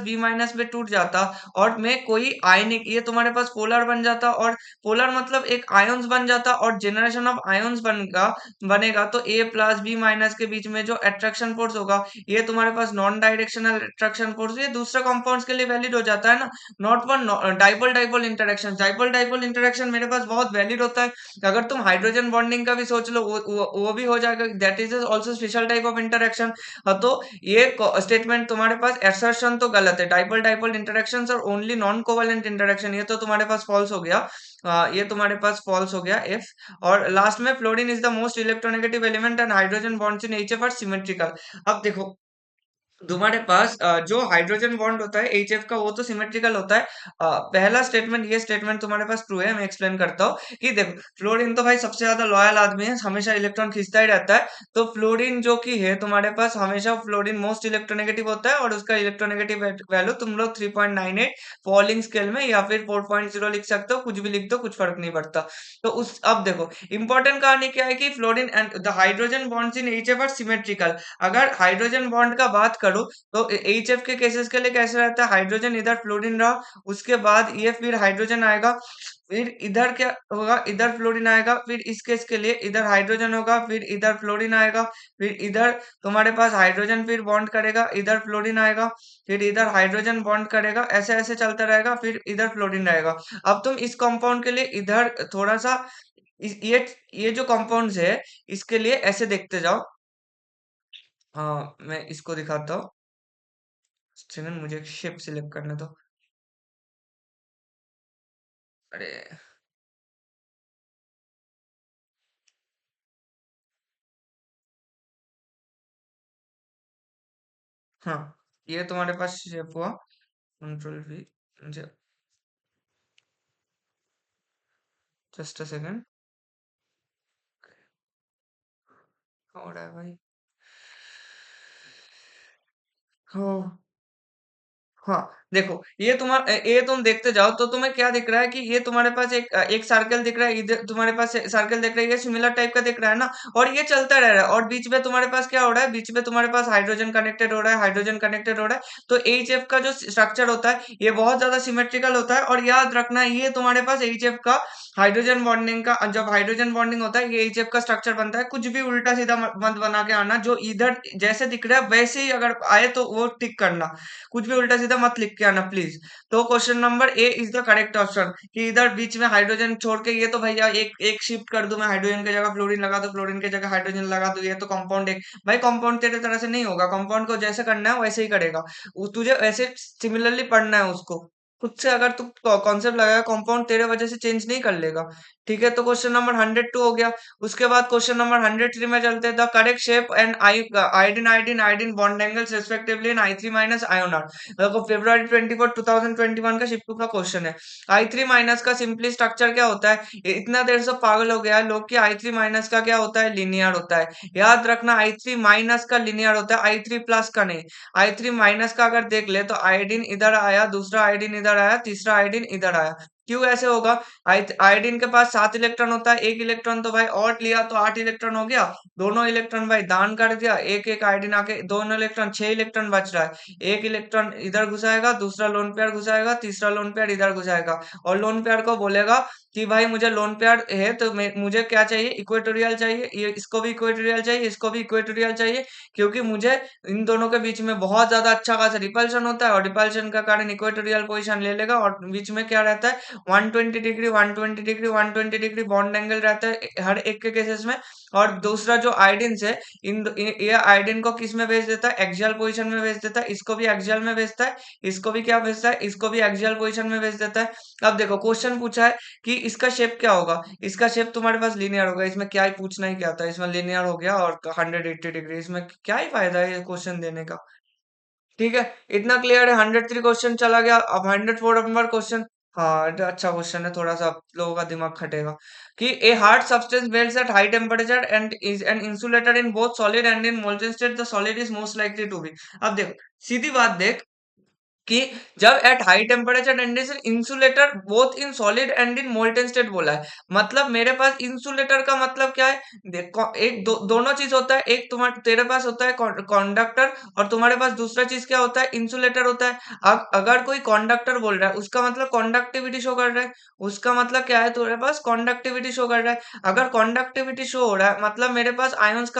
बी माइनस में टूट जाता, और मैं कोई आयनिक, ये तुम्हारे पास पोलर बन जाता, और पोलर मतलब एक आयन्स बन जाता, और जनरेशन ऑफ आयन्स बनेगा, तो ए प्लस बी माइनस के बीच में जो अट्रैक्शन फोर्स होगा, ये तुम्हारे पास नॉन डायरेक्शनल अट्रैक्शन फोर्स, ये दूसरे कंपाउंड्स के लिए वैलिड हो जाता है ना। Not one dipole dipole interaction, dipole dipole interaction मेरे पास बहुत वैलिड होता है। अगर तुम हाइड्रोजन बॉन्डिंग का भी सोच लो, वो भी हो जाएगा, that is also special type of interaction. तो ये स्टेटमेंट तुम्हारे पास असर्शन तो गलत है, डाइपोल डाइपोल इंटरेक्शन और ओनली नॉन कोवेलेंट इंटरेक्शन, ये तो तुम्हारे पास फॉल्स हो गया। ये तुम्हारे पास फॉल्स हो गया एफ। और लास्ट में fluorine is the most electronegative element and hydrogen bonds in H F R symmetrical. अब देखो, तुम्हारे पास जो हाइड्रोजन बॉन्ड होता है एच एफ का, वो तो सिमेट्रिकल होता है। पहला स्टेटमेंट, ये स्टेटमेंट तुम्हारे पास ट्रू है, मैं एक्सप्लेन करता हूँ कि देखो, फ्लोरीन तो भाई सबसे ज्यादा लॉयल आदमी है, हमेशा इलेक्ट्रॉन खींचता ही रहता है। तो फ्लोरीन जो कि है तुम्हारे पास, हमेशा फ्लोरीन मोस्ट इलेक्ट्रोनेगेटिव होता है, और उसका इलेक्ट्रोनेगेटिव वैल्यू तुम लोग 3.98 फॉलिंग स्केल में, या फिर 4.0 लिख सकते हो, कुछ भी लिख दो, कुछ फर्क नहीं पड़ता। तो उस, अब देखो, इंपॉर्टेंट कहानी क्या है कि fluorine and the hydrogen bonds in H F R symmetrical. अगर हाइड्रोजन बॉन्ड का बात करूं तो एच एफ के केसेस के लिए कैसे रहता है, हाइड्रोजन इधर फ्लोरीन रहा, उसके बाद ये फिर हाइड्रोजन आएगा, फिर इधर क्या होगा, इधर फ्लोरीन आएगा, फिर इस केस के लिए इधर हाइड्रोजन होगा, फिर इधर फ्लोरीन आएगा, फिर इधर तुम्हारे पास हाइड्रोजन फिर बॉन्ड करेगा, इधर फ्लोरीन आएगा, फिर इधर हाइड्रोजन बॉन्ड करेगा, ऐसे ऐसे चलता रहेगा, फिर इधर फ्लोरीन आएगा। अब तुम इस कंपाउंड के लिए इधर थोड़ा सा ये जो कंपाउंड्स है, इसके लिए ऐसे देखते जाओ। हाँ, मैं इसको दिखाता हूँ। सेकंड, मुझे एक शेप सिलेक्ट करने दो। अरे, हाँ, ये तुम्हारे पास शेप हुआ, control we, just a second, हो रहा है भाई। हाँ। हाँ, देखो ये तुम देखते जाओ तो तुम्हें क्या दिख रहा है कि ये तुम्हारे पास एक सर्कल दिख रहा है, इधर तुम्हारे पास सर्कल दिख रहा है, ये सिमिलर टाइप का दिख रहा है ना। और ये चलता रह रहा है, और बीच में तुम्हारे पास क्या हो रहा है, बीच में तुम्हारे पास हाइड्रोजन कनेक्टेड हो रहा है, हाइड्रोजन कनेक्टेड हो रहा है। तो एच का जो स्ट्रक्चर होता है ये बहुत ज्यादा सिमेट्रिकल होता है। और याद रखना ये तुम्हारे पास एच का हाइड्रोजन बॉन्डिंग का, जब हाइड्रोजन बॉन्डिंग होता है ये एच का स्ट्रक्चर बनता है। कुछ भी उल्टा सीधा मत बना के आना, जो इधर जैसे दिख रहा है वैसे ही अगर आए तो वो टिक करना, कुछ भी उल्टा सीधा मत लिख के आना प्लीज। तो question number A is the correct option, कि इधर बीच में हाइड्रोजन छोड़ के, ये तो भैया एक एक शिफ्ट कर दूं मैं, हाइड्रोजन की जगह फ्लोरीन लगा दूं, फ्लोरीन की जगह हाइड्रोजन लगा दूं, ये तो कंपाउंड एक, भाई कंपाउंड तेरे तरह से नहीं होगा, कंपाउंड को जैसे करना है वैसे ही करेगा। तुझे ऐसे सिमिलरली पढ़ना है उसको, खुद से अगर तू कॉन्सेप्ट लगाया कंपाउंड तेरे वजह से चेंज नहीं कर लेगा। ठीक है, तो क्वेश्चन नंबर 102 हो गया। उसके बाद क्वेश्चन नंबर 103 में चलते हैं। The correct shape and iodine iodine iodine bond angles respectively in आई3 माइनस आयोन आर। देखो फरवरी 24 2021 का शिफ्टू का क्वेश्चन है। आई थ्री माइनस का सिंपली स्ट्रक्चर क्या होता है, इतना देर से पागल हो गया है लोग कि आई थ्री माइनस का क्या होता है, लिनियर होता है। याद रखना आई थ्री माइनस का लिनियर होता है, आई थ्री प्लस का नहीं। आई थ्री माइनस का अगर देख ले तो आयोडीन इधर आया, दूसरा आयोडीन इधर आया, तीसरा आयोडीन इधर आया। क्यों ऐसे होगा, आयोडीन के पास 7 इलेक्ट्रॉन होता है, एक इलेक्ट्रॉन तो भाई और लिया तो 8 इलेक्ट्रॉन हो गया। दोनों इलेक्ट्रॉन भाई दान कर दिया, एक एक आयोडीन आके, दोनों इलेक्ट्रॉन 6 इलेक्ट्रॉन बच रहा है। एक इलेक्ट्रॉन इधर घुसाएगा, दूसरा लोन पेयर घुसाएगा, तीसरा लोन पेयर इधर घुसाएगा। और लोन पेयर को बोलेगा कि भाई मुझे लोन पेयर है तो मुझे क्या चाहिए, इक्वेटोरियल चाहिए, ये इसको भी इक्वेटोरियल चाहिए, इसको भी इक्वेटोरियल चाहिए। क्योंकि मुझे इन दोनों के बीच में बहुत ज्यादा अच्छा खासा रिपल्शन होता है, और रिपल्शन का कारण इक्वेटोरियल पोजीशन ले लेगा। और बीच में क्या रहता है, 120 degree 120 degree 120 degree bond angle रहता है हर एक के केसेस में। और दूसरा जो आयोडीन है, ये आयोडीन को किस में भेज देता है, एक्सियल पोजीशन में भेज देता है, इसको भी एक्सियल में भेजता है, इसको भी क्या भेजता है, इसको भी एक्सियल पोजीशन में भेज देता है। अब देखो क्वेश्चन पूछा है कि इसका शेप क्या होगा, इसका शेप तुम्हारे पास लीनियर होगा, इसमें क्या ही पूछना ही क्या था, इसमें लीनियर हो गया। और 180 डिग्री, इसमें क्या ही फायदा है ये क्वेश्चन देने का। ठीक है, इतना क्लियर है। 103 क्वेश्चन चला गया। अब 104 नंबर क्वेश्चन। हाँ, ये अच्छा क्वेश्चन है, थोड़ा सा लोगों का दिमाग खटेगा। कि a hard substance melts at high temperature and is an insulator in both solid and in molten state, the solid is most likely to be. अब देखो, सीधी बात देख कि जब at high temperature and is insulator both in solid and in molten state बोला है। मतलब मेरे पास इंसुलेटर का मतलब क्या है, दोनों चीज होता है, एक तुम्हारे तेरे पास होता है कंडक्टर, और तुम्हारे पास दूसरा चीज क्या होता है, इंसुलेटर होता है। अब अगर कोई कंडक्टर बोल रहा है उसका मतलब कंडक्टिविटी शो कर रहा है, उसका मतलब क्या है, तुम्हारे पास कंडक्टिविटी शो कर रहा है। अगर कंडक्टिविटी शो हो रहा है मतलब मेरे पास आयंस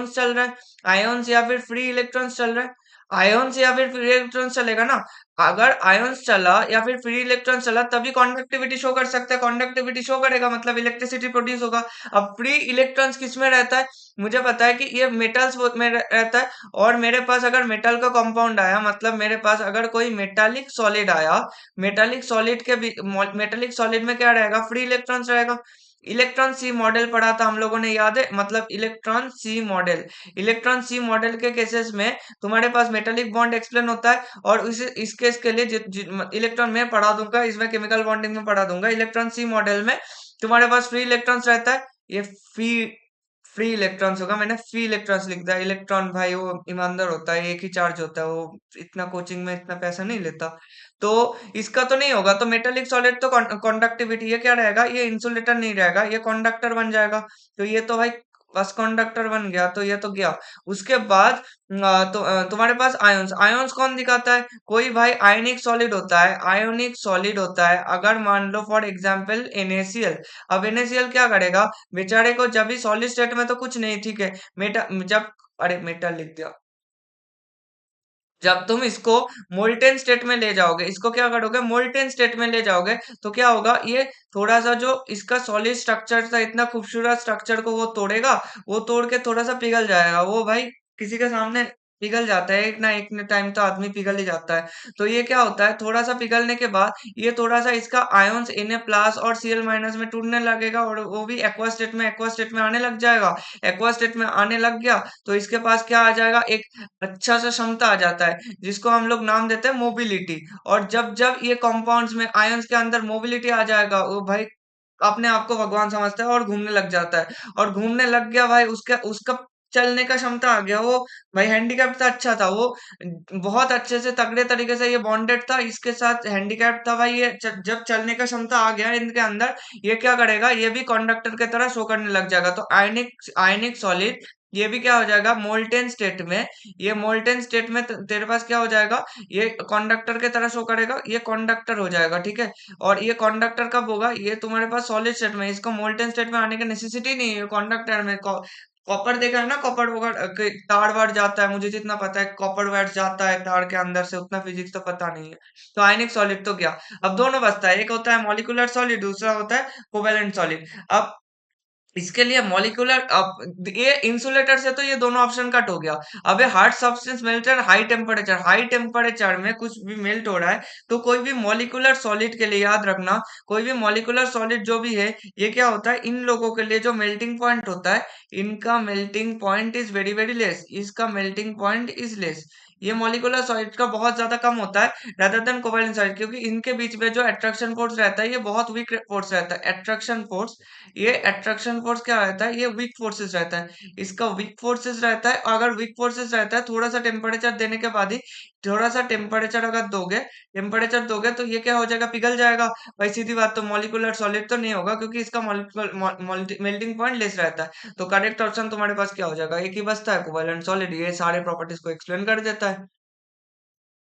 चल रहा है, आयंस या फिर फ्री इलेक्ट्रॉन्स चल रहा है। आयंस या फिर फ्री इलेक्ट्रॉन चलेगा ना। अगर आयंस चला या फिर फ्री इलेक्ट्रॉन चला तभी कंडक्टिविटी शो कर सकता है, कंडक्टिविटी शो करेगा मतलब इलेक्ट्रिसिटी प्रोड्यूस होगा। अब फ्री इलेक्ट्रॉन्स किस में रहता है, मुझे पता है कि ये मेटल्स में रहता है। और मेरे पास अगर मेटल का कंपाउंड आया, मतलब मेरे पास अगर कोई मेटालिक सॉलिड आया, मेटालिक सॉलिड में क्या रहेगा, फ्री इलेक्ट्रॉन्स रहेगा। इलेक्ट्रॉन सी मॉडल पढ़ा था हम लोगों ने, याद है, मतलब इलेक्ट्रॉन सी मॉडल के केसेस में तुम्हारे पास मेटालिक बॉन्ड एक्सप्लेन होता है। और इस केस के लिए इलेक्ट्रॉन में पढ़ा दूंगा, इसमें केमिकल बॉन्डिंग में पढ़ा दूंगा। इलेक्ट्रॉन सी मॉडल में तुम्हारे पास फ्री इलेक्ट्रॉन्स रहता है, ये फ्री फ्री इलेक्ट्रॉन्स होगा, मैंने फ्री इलेक्ट्रॉन्स लिख दिया। इलेक्ट्रॉन भाई वो ईमानदार होता है, एक ही चार्ज होता है, वो इतना कोचिंग में इतना पैसा नहीं लेता। तो इसका तो नहीं होगा, तो मेटालिक सॉलिड तो कंडक्टिविटी, ये क्या रहेगा, ये इंसुलेटर नहीं रहेगा, ये कंडक्टर बन जाएगा। तो ये तो भाई बस कंडक्टर बन गया, तो ये तो गया। उसके बाद तुम्हारे पास आयंस, आयंस कौन दिखाता है, कोई भाई आयनिक सॉलिड होता है, आयोनिक सॉलिड होता है। अगर मान लो फॉर एग्जांपल NaCl। अब NaCl क्या करेगा बेचारे को, जब भी सॉलिड स्टेट में तो कुछ नहीं, ठीक है, जब, अरे मेटल लिख दिया, जब तुम इसको मोल्टेन स्टेट में ले जाओगे, इसको क्या करोगे, मोल्टेन स्टेट में ले जाओगे, तो क्या होगा, ये थोड़ा सा जो इसका सॉलिड स्ट्रक्चर था, इतना खूबसूरत स्ट्रक्चर को वो तोड़ेगा, वो तोड़ के थोड़ा सा पिघल जाएगा। वो भाई किसी के सामने पिघल जाता है, एक ना एक टाइम तो आदमी पिघल ही जाता है। तो ये क्या होता है, थोड़ा सा पिघलने के बाद ये थोड़ा सा इसका आयंस Na+ और Cl- में टूटने लगेगा, और वो भी एक्वा स्टेट में आने लग जाएगा। एक्वा स्टेट में आने लग गया तो इसके पास क्या आ जाएगा, एक अच्छा सा क्षमता आ जाता है, जिसको हम लोग नाम देते हैं मोबिलिटी। और जब जब ये कंपाउंड्स में आयंस के अंदर मोबिलिटी आ जाएगा, वो भाई अपने आप को भगवान समझता है और घूमने लग जाता है। और घूमने लग गया भाई, उसका उसका चलने का क्षमता आ गया, वो भाई हैंडीकैप था, अच्छा था वो, बहुत अच्छे से तगड़े तरीके से ये बॉन्डेड था, इसके साथ हैंडीकैप था भाई, ये जब चलने का क्षमता आ गया इनके अंदर, ये क्या करेगा, ये भी कंडक्टर की तरह शो करने लग जाएगा। तो आयनिक आयनिक सॉलिड, ये भी क्या हो जाएगा मोल्टेन स्टेट में, ये मोल्टेन स्टेट में तेरे पास क्या हो जाएगा, ये कंडक्टर के तरह शो करेगा, ये कंडक्टर हो जाएगा, ठीक है। और ये कंडक्टर कब होगा, ये तुम्हारे पास सॉलिड स्टेट में, इसका मोल्टेन स्टेट में आने की नेसेसिटी नहीं है, कंडक्टर में। कॉपर देखा है ना, कॉपर वगैरह तार वार जाता है, मुझे जितना पता है कॉपर वायर जाता है तार के अंदर से, उतना फिजिक्स तो पता नहीं है। तो आयनिक सॉलिड तो क्या, अब दोनों बचता है, एक होता है मॉलिक्यूलर सॉलिड, दूसरा होता है कोवेलेंट सॉलिड। अब इसके लिए मॉलिक्यूलर, अब ये इंसुलेटर से तो ये दोनों ऑप्शन कट हो गया। अबे hard substance melter high temperature, high temperature में कुछ भी मेल्ट हो रहा है, तो कोई भी मॉलिक्यूलर सॉलिड के लिए याद रखना, कोई भी मॉलिक्यूलर सॉलिड जो भी है, ये क्या होता है, इन लोगों के लिए जो मेल्टिंग पॉइंट होता है, इनका melting point is very very less, इसका मेल्टिंग पॉइंट इज लेस, ये मॉलिक्यूलर सॉलिड का बहुत ज्यादा कम होता है rather देन कोवेलेंट सॉलिड, क्योंकि इनके बीच में जो अट्रैक्शन फोर्स रहता है, ये बहुत वीक फोर्स रहता है, अट्रैक्शन फोर्स, ये अट्रैक्शन फोर्स क्या रहता है, ये वीक फोर्सेस रहता है, इसका वीक फोर्सेस रहता है। अगर वीक फोर्सेस रहता है, थोड़ा सा टेम्परेचर देने के बाद ही, थोड़ा सा टेम्परेचर अगर दोगे, टेम्परेचर दोगे तो ये क्या हो जाएगा, पिघल जाएगा। भाई सीधी बात, तो मॉलिक्यूलर सॉलिड तो नहीं होगा, क्योंकि इसका मेल्टिंग पॉइंट लेस रहता है। तो करेक्ट ऑप्शन तुम्हारे पास क्या हो जाएगा, एक ही बचता है, कोवेलेंट सॉलिड, ये सारे प्रॉपर्टीज को एक्सप्लेन कर देता है।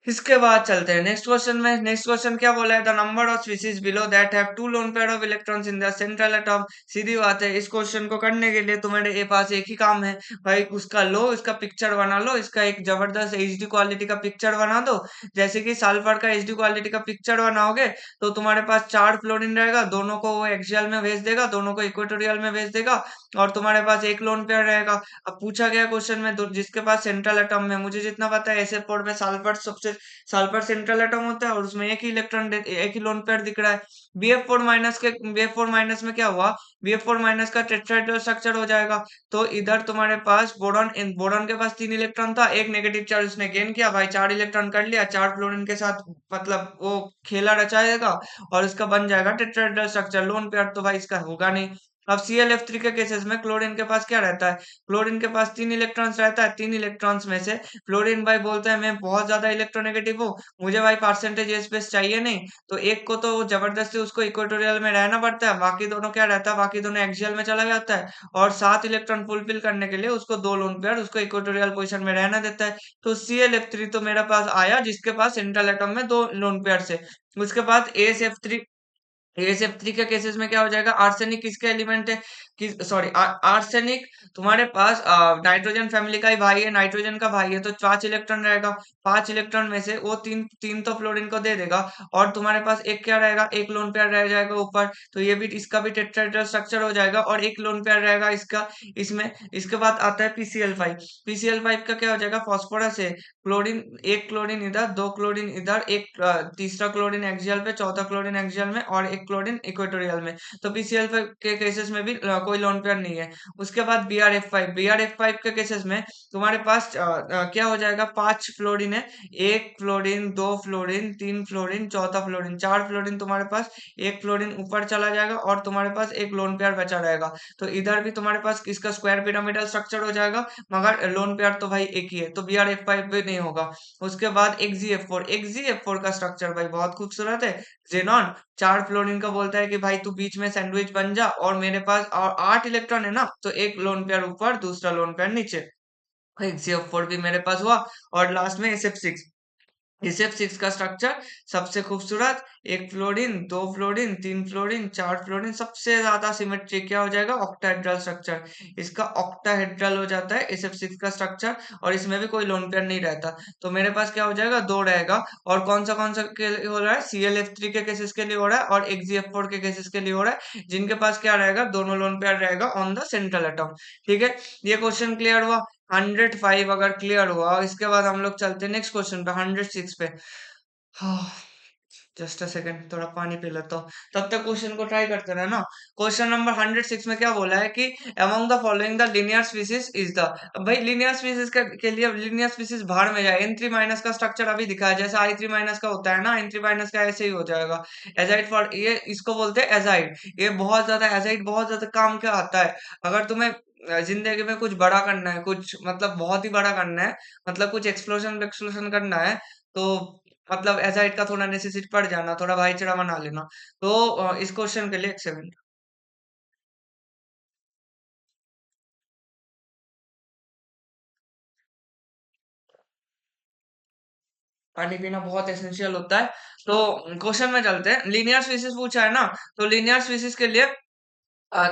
इसके बाद चलते हैं नेक्स्ट क्वेश्चन में। नेक्स्ट क्वेश्चन क्या बोला है, the number of species below that have two lone pair of electrons in the central atom. सीधी बात है, इस क्वेश्चन को करने के लिए तुम्हारे पास एक ही काम है भाई, उसका लो, इसका पिक्चर बना लो, इसका एक जबरदस्त एचडी क्वालिटी का पिक्चर बना दो। जैसे कि सल्फर का एचडी क्वालिटी का पिक्चर बनाओगे, तो तुम्हारे पास चार फ्लोरीन रहेगा, दोनों को वो एक्सियल में भेज देगा, दोनों को इक्वेटोरियल में भेज देगा, और तुम्हारे पास एक लोन पेयर रहेगा। अब पूछा गया क्वेश्चन में, जिसके पास सेंट्रल एटम में, मुझे जितना पता है ऐसे पोर्ट में सल्फर सबसे, सल्फर सेंट्रल एटम होता है, और उसमें एक ही इलेक्ट्रॉन, एक ही लोन पेयर दिख रहा है। BF4 माइनस के, BF4 माइनस में क्या हुआ, BF4 माइनस का टेट्राहेड्रल स्ट्रक्चर हो जाएगा। तो इधर तुम्हारे पास बोरॉन, बोरॉन के पास 3 इलेक्ट्रॉन था, एक नेगेटिव चार्ज उसने गेन किया भाई, 4 इलेक्ट्रॉन कर लिया, चार फ्लोरीन के साथ, मतलब वो खेला रचाएगा, और इसका बन जाएगा टेट्राहेड्रल स्ट्रक्चर। लोन पेयर तो भाई इसका होगा नहीं। अब ClF3 के केसेस में क्लोरीन के पास क्या रहता है, क्लोरीन के पास 3 इलेक्ट्रॉन्स रहता है, 3 इलेक्ट्रॉन्स में से फ्लोरीन भाई बोलता है मैं बहुत ज्यादा इलेक्ट्रोनेगेटिव हूँ, मुझे भाई परसेंटेज स्पेस चाहिए नहीं, तो एक को तो जबरदस्ती उसको इक्वेटोरियल में रहना पड़ता है, बाकी दोनों क्या रहता है, बाकी दोनों एक्सियल में चला जाता है, और 7 इलेक्ट्रॉन फुलफिल करने के लिए उसको दो लोन पेयर उसको इक्वेटोरियल पोजिशन में रहना देता है। तो ClF3 तो मेरे पास आया, जिसके पास सेंट्रल एटम में दो लोन पेयर से। उसके बाद AsF3, AsF3 के केसेस में क्या हो जाएगा, आर्सेनिक किसके एलिमेंट है, कि सॉरी आर्सेनिक तुम्हारे पास नाइट्रोजन फैमिली का ही भाई है, नाइट्रोजन का भाई है, तो 5 इलेक्ट्रॉन रहेगा, 5 इलेक्ट्रॉन में से वो तीन तीन तो फ्लोरीन को दे देगा, और तुम्हारे पास एक क्या रहेगा, एक लोन पेयर रह जाएगा ऊपर, तो ये भी इसका भी टेट्राहेड्रल स्ट्रक्चर हो जाएगा, और एक लोन पेयर रहेगा इसका, इसमें। इसके बाद आता है PCl5, PCl5 का क्या हो जाएगा, फॉस्फोरस है, क्लोरीन, एक क्लोरीन इधर, दो क्लोरीन इधर, एक तीसरा क्लोरीन एक्सियल पे, चौथा क्लोरीन एक्सियल में, और एक क्लोरीन इक्वेटोरियल में। तो PCl5 के केसेस में भी कोई लोन पेयर नहीं है। उसके बाद BrF5, BrF5 के केसेस में तुम्हारे पास क्या हो जाएगा, 5 फ्लोरीन है, एक फ्लोरीन, दो फ्लोरीन, तीन फ्लोरीन, चौथा फ्लोरीन, चार फ्लोरीन तुम्हारे पास, एक फ्लोरीन ऊपर चला जाएगा, और तुम्हारे पास एक लोन पेयर बचा रहेगा। तो इधर भी तुम्हारे पास इसका स्क्वायर पिरामिडल स्ट्रक्चर हो जाएगा, मगर लोन पेयर तो भाई एक ही है, तो BrF5 भी नहीं होगा। उसके बाद XgF4, XgF4 का स्ट्रक्चर भाई बहुत खूबसूरत है, जेनॉन, चार फ्लोरीन का बोलता है कि भाई तू बीच में सैंडविच बन जा, और मेरे पास और 8 इलेक्ट्रॉन है ना, तो एक लोन पेयर ऊपर, दूसरा लोन पेयर नीचे, XgF4 भी मेरे पास हुआ। और लास्ट में SF6, SF6 का स्ट्रक्चर सबसे खूबसूरत, एक फ्लोरीन, दो फ्लोरीन, तीन फ्लोरीन, चार फ्लोरीन, सबसे ज्यादा सिमेट्री क्या हो जाएगा, ऑक्टाहेड्रल स्ट्रक्चर, इसका ऑक्टाहेड्रल हो जाता है SF6 का स्ट्रक्चर, और इसमें भी कोई लोन पेयर नहीं रहता। तो मेरे पास क्या हो जाएगा, दो रहेगा, और कौन सा के लिए हो रहा है, ClF3 के केसेस के लिए हो रहा है, और XgF4 के केसेस के लिए हो रहा है, जिनके पास क्या रहेगा, दोनों लोन पेयर रहेगा ऑन द सेंट्रल एटम। ठीक है, ये क्वेश्चन क्लियर हुआ। 105 अगर क्लियर हुआ, इसके बाद हम लोग चलते हैं नेक्स्ट क्वेश्चन पे, 106 पे। हाँ, जस्ट अ सेकंड, थोड़ा पानी पी लेता हूँ। तब तक क्वेश्चन को ट्राई करते रहना। क्वेश्चन नंबर 106 में क्या बोला है कि among the following the linear species is the. अब भाई लीनियर स्पीसीज के लिए लीनियर स्पीसीज बाहर में जाए। N3 माइनस का स्ट्रक्चर अभी दिखा है, जैसा I3 माइनस का होता है ना, N3 माइनस का ऐसे ही हो जाएगा। एजाइड फॉर ये इसको बोलते हैं एजाइड। ये बहुत ज्यादा एजाइड बहुत ज्यादा काम का आता है। अगर तुम्हें जिंदगी में कुछ बड़ा करना है, कुछ मतलब बहुत ही बड़ा करना है, मतलब कुछ एक्सप्लोजन एक्सप्लोजन करना है, तो मतलब एजाइड का थोड़ा नेसेसिटी पड़ जाना, थोड़ा भाईचारा बना लेना। तो इस क्वेश्चन के लिए एक सेकंड पानी पीना बहुत एसेंशियल होता है। तो क्वेश्चन में चलते हैं। लीनियर स्पीसीज पूछा है ना, तो लीनियर स्पीसीज के लिए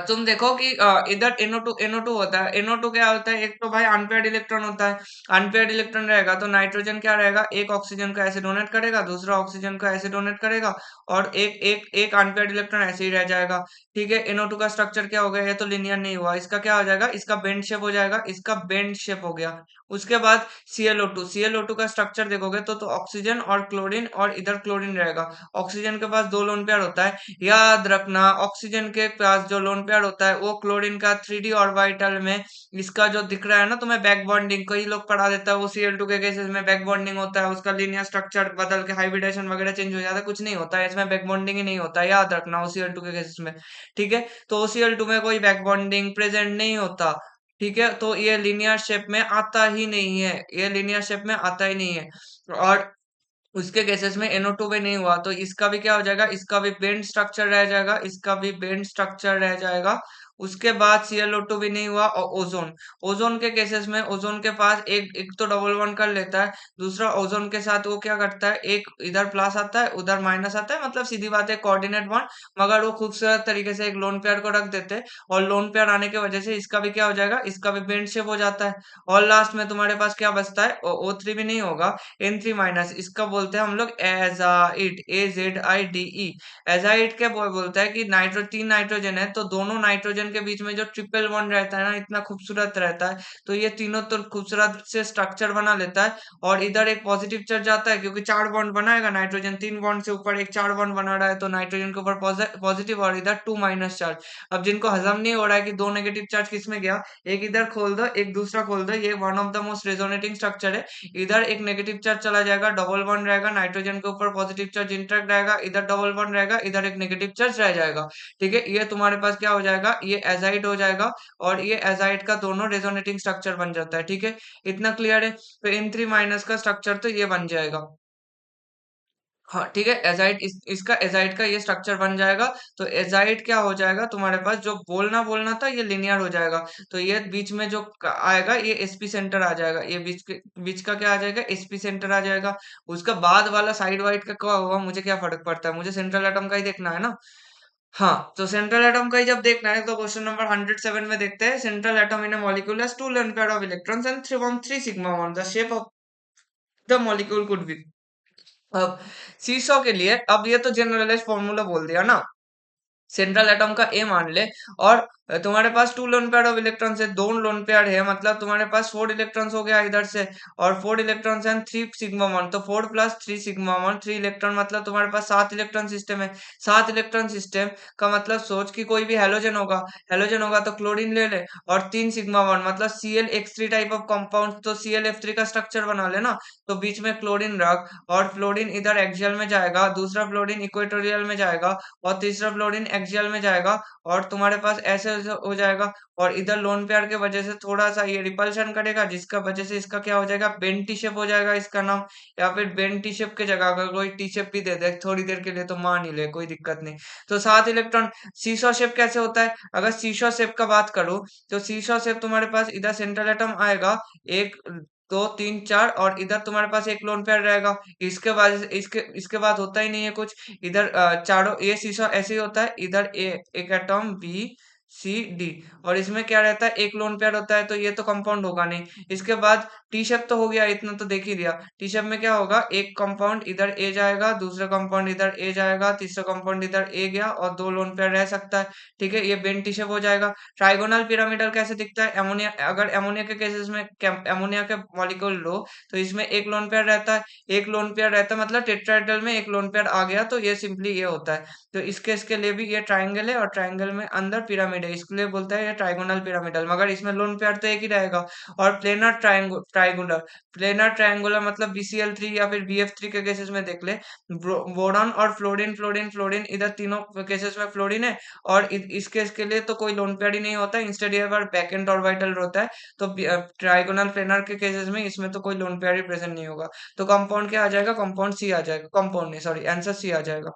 तुम देखो कि इधर NO2 होता है। NO2 क्या होता है? एक तो भाई अनपेयर्ड इलेक्ट्रॉन होता है। अनपेयर्ड इलेक्ट्रॉन रहेगा तो नाइट्रोजन क्या रहेगा? एक ऑक्सीजन को ऐसे डोनेट करेगा, दूसरा ऑक्सीजन को ऐसे डोनेट करेगा, और एक एक एक अनपेयर्ड इलेक्ट्रॉन ऐसे ही रह जाएगा। ठीक है, NO2 का स्ट्रक्चर क्या हो गया? ये तो लिनियर नहीं हुआ। इसका क्या हो जाएगा? इसका बेंड शेप हो जाएगा, इसका बेंड शेप हो गया। उसके बाद ClO2 का स्ट्रक्चर देखोगे तो ऑक्सीजन और क्लोरीन, और इधर क्लोरीन रहेगा। ऑक्सीजन के पास दो लोन पेयर होता है। याद रखना, ऑक्सीजन के पास जो लोन पेयर होता है वो क्लोरीन का 3D ऑर्बिटल में, इसका जो दिख रहा है ना तुम्हें बैक बॉन्डिंग, कई लोग पढ़ा देता है वो Cl2 के केसेस में बैक बॉन्डिंग होता है, उसका लीनियर स्ट्रक्चर बदल के हाइब्रिडेशन वगैरह चेंज हो जाता है। कुछ नहीं होता है इसमें, बैक बॉन्डिंग ही नहीं होता है, याद रखना OCl2 के केसेस में। ठीक है, तो OCl2 में कोई बैक बॉन्डिंग प्रेजेंट नहीं होता। ठीक है, तो ये लीनियर शेप में आता ही नहीं है, ये लीनियर शेप में आता ही नहीं है। और उसके केसेस में NO2 में नहीं हुआ तो इसका भी क्या हो जाएगा? इसका भी बेंड स्ट्रक्चर रह जाएगा, इसका भी बेंड स्ट्रक्चर रह जाएगा। उसके बाद ClO2 भी नहीं हुआ। और ओजोन, ओजोन के केसेस में ओजोन के पास एक एक तो डबल बॉन्ड कर लेता है, दूसरा ओजोन के साथ वो क्या करता है, एक इधर प्लस आता है उधर माइनस आता है, मतलब सीधी बात है कोऑर्डिनेट बॉन्ड। मगर वो खूबसूरत तरीके से एक लोन पेयर को रख देते हैं, और लोन पेयर आने की वजह से इसका भी क्या हो जाएगा? इसका भी बेंड शेप हो जाता है। और लास्ट में तुम्हारे पास क्या बचता है? O3 भी नहीं होगा, N3 माइनस, इसका बोलते हैं हम लोग एजाइड, AZIDE। एजाइड क्या बोलता है कि तीन नाइट्रोजन है, तो दोनों नाइट्रोजन के बीच में जो ट्रिपल बॉन्ड रहता है ना, इतना खूबसूरत रहता है। तो ये तीनों तो खूबसूरत से स्ट्रक्चर बना लेता है। और इधर एक पॉजिटिव चार्ज आता है, क्योंकि चार बॉन्ड बनाएगा नाइट्रोजन, तीन बॉन्ड से ऊपर एक चार बॉन्ड बना रहा है, तो नाइट्रोजन के ऊपर पॉजिटिव, और इधर 2 माइनस चार्ज। अब जिनको हजम नहीं हो रहा है कि दो नेगेटिव चार्ज किस में गया, एक इधर खोल दो एक दूसरा खोल दो, ये one of the most resonating structure है। इधर एक नेगेटिव चार्ज चला जाएगा, डबल बॉन्ड रहेगा, नाइट्रोजन के ऊपर पॉजिटिव चार्ज इंटरेक्ट रहेगा, इधर डबल बॉन्ड रहेगा, इधर एक नेगेटिव चार्ज रह जाएगा। ठीक है, ये तुम्हारे पास क्या हो जाएगा? ये एजाइड हो जाएगा। और ये एजाइड का दोनों रेजोनेटिंग स्ट्रक्चर बन जाता है। ठीक है, इतना क्लियर है? तो N3 माइनस का स्ट्रक्चर तो ये बन जाएगा। हाँ ठीक है, एजाइड इसका एजाइड का ये स्ट्रक्चर बन जाएगा। तो एजाइड क्या हो जाएगा तुम्हारे पास? जो बोलना बोलना था ये लिनियर हो जाएगा। तो ये बीच में जो आएगा ये एसपी सेंटर आ जाएगा, ये बीच का क्या आ जाएगा? एसपी सेंटर आ जाएगा। उसका बाद वाला साइड वाइड का क्या होगा मुझे क्या फर्क पड़ता है, मुझे सेंट्रल एटम का ही देखना है ना। हाँ, तो सेंट्रल एटम का ही जब देखना है तो क्वेश्चन नंबर 107 में देखते हैं। Central atom in a molecule has two lone pair of electrons and 3 sigma 1, the shape of the molecule could be। अब सीसॉ के लिए, अब ये तो जनरलाइज फॉर्मूला बोल दिया ना, सेंट्रल एटम का ए मान ले, और तुम्हारे पास two lone pair of electrons है, दो लोन पेयर है, मतलब तुम्हारे पास 4 इलेक्ट्रॉन्स हो गया इधर से, और 4 इलेक्ट्रॉन्स एंड 3 सिग्मा 1, तो 4 + 3 सिग्मा 1 3 इलेक्ट्रॉन, मतलब तुम्हारे पास 7 इलेक्ट्रॉन सिस्टम है। 7 इलेक्ट्रॉन सिस्टम का मतलब सोच कि कोई भी हेलोजन होगा, हेलोजन होगा तो क्लोरीन ले ले, और 3 सिग्मा 1 मतलब ClX3 टाइप ऑफ कंपाउंड, तो ClF3 का स्ट्रक्चर बना लेना। तो बीच में क्लोरीन रख, और फ्लोरीन इधर एक्सियल में जाएगा, दूसरा फ्लोरीन इक्वेटोरियल में जाएगा, और तीसरा फ्लोरीन एक्सियल में जाएगा, और तुम्हारे पास ऐसे ऐसे हो जाएगा। और इधर लोन पेयर के वजह से थोड़ा सा ये रिपल्शन करेगा, जिसका वजह से इसका क्या हो जाएगा? बेन टी शेप हो जाएगा इसका नाम। या फिर बेन टी शेप की जगह अगर कोई टी शेप भी दे दे थोड़ी देर के लिए तो मान ही ले, कोई दिक्कत नहीं। तो 7 इलेक्ट्रॉन। सीसॉ शेप कैसे होता है? अगर सीसॉ शेप का बात करूं, तो सीसॉ शेप तुम्हारे पास इधर सेंट्रल एटम आएगा, एक दो तीन चार, और इधर तुम्हारे पास एक लोन पेयर रहेगा। इसके बाद इसके बाद होता ही नहीं है कुछ। इधर चारों ये शीशा ऐसे ही होता है, इधर एक एटम B C D, और इसमें क्या रहता है? एक लोन पेयर होता है, तो ये तो कंपाउंड होगा नहीं। इसके बाद टी शेप तो हो गया, इतना तो देख ही दिया। टी शेप में क्या होगा, एक कंपाउंड इधर ए जाएगा, दूसरा कंपाउंड इधर ए जाएगा, तीसरा कंपाउंड इधर ए गया और दो लोन पेयर रह सकता है। ठीक है, ये बेन टी शेप हो जाएगा। ट्राइगोनल पिरामिडल कैसे दिखता है, एमोनिया, अगर एमोनिया के केसेस में एमोनिया के मॉलिक्यूल लो तो इसमें एक लोन पेयर रहता है, एक लोन पेयर रहता है, मतलब टेट्राहेड्रल में एक लोन पेयर आ गया, तो ये सिंपली ये होता है। तो इसके लिए भी ये ट्राइंगल है और ट्राइंगल में अंदर पिरामिड है, इसके लिए बोलता है ये ट्राइगोनल पिरामिडल, मगर इसमें लोन पेयर तो एक ही रहेगा। और प्लेनर ट्राइंगुलर, प्लेनर ट्रायंगुलर मतलब BCl3 या फिर BF3 के केसेस में देख ले, बोरॉन और फ्लोरीन फ्लोरीन फ्लोरीन, इधर तीनों केसेस में फ्लोरीन है, और इस केस के लिए तो कोई लोन पेयर ही नहीं होता, इंस्टेड ये बार बैक एंड ऑर्बिटल होता है। तो ट्राइगोनल प्लेनर के केसेस में इसमें तो कोई लोन पेयर ही प्रेजेंट नहीं होगा। तो कंपाउंड क्या आ जाएगा, कंपाउंड सी आ जाएगा, कंपाउंड नहीं सॉरी, आंसर सी आ जाएगा।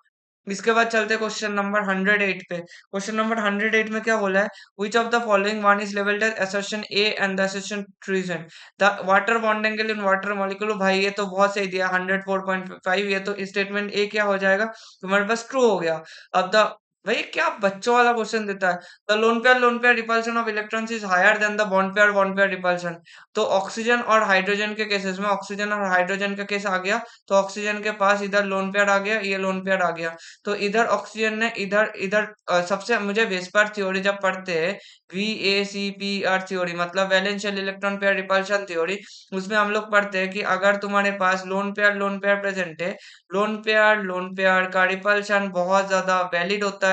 इसके बाद चलते क्वेश्चन नंबर 108 पे। क्वेश्चन नंबर 108 में क्या बोला है, which of the following one is labeled as assertion A and the assertion reason, the water bond angle in water molecule। भाई ये तो बहुत सही दिया, 104.5, ये तो स्टेटमेंट ए क्या हो जाएगा तुम्हारे पास, ट्रू हो गया। अब द, भाई क्या बच्चों वाला क्वेश्चन देता है, the lone pair repulsion of electrons is higher than the bond pair repulsion. तो ऑक्सीजन और हाइड्रोजन के केसेस में, ऑक्सीजन और हाइड्रोजन का केस आ गया, तो ऑक्सीजन के पास इधर लोन पेयर आ गया, ये लोन पेयर आ गया, तो इधर ऑक्सीजन ने इधर इधर सबसे, मुझे वेस्पर थ्योरी जब पढ़ते हैं, VACPR थ्योरी मतलब वैलेंशियल इलेक्ट्रॉन पेयर रिपल्शन थ्योरी, उसमें हम लोग पढ़ते हैं कि अगर तुम्हारे पास लोन पेयर प्रेजेंट है, लोन पेयर का रिपल्शन बहुत ज्यादा वैलिड होता है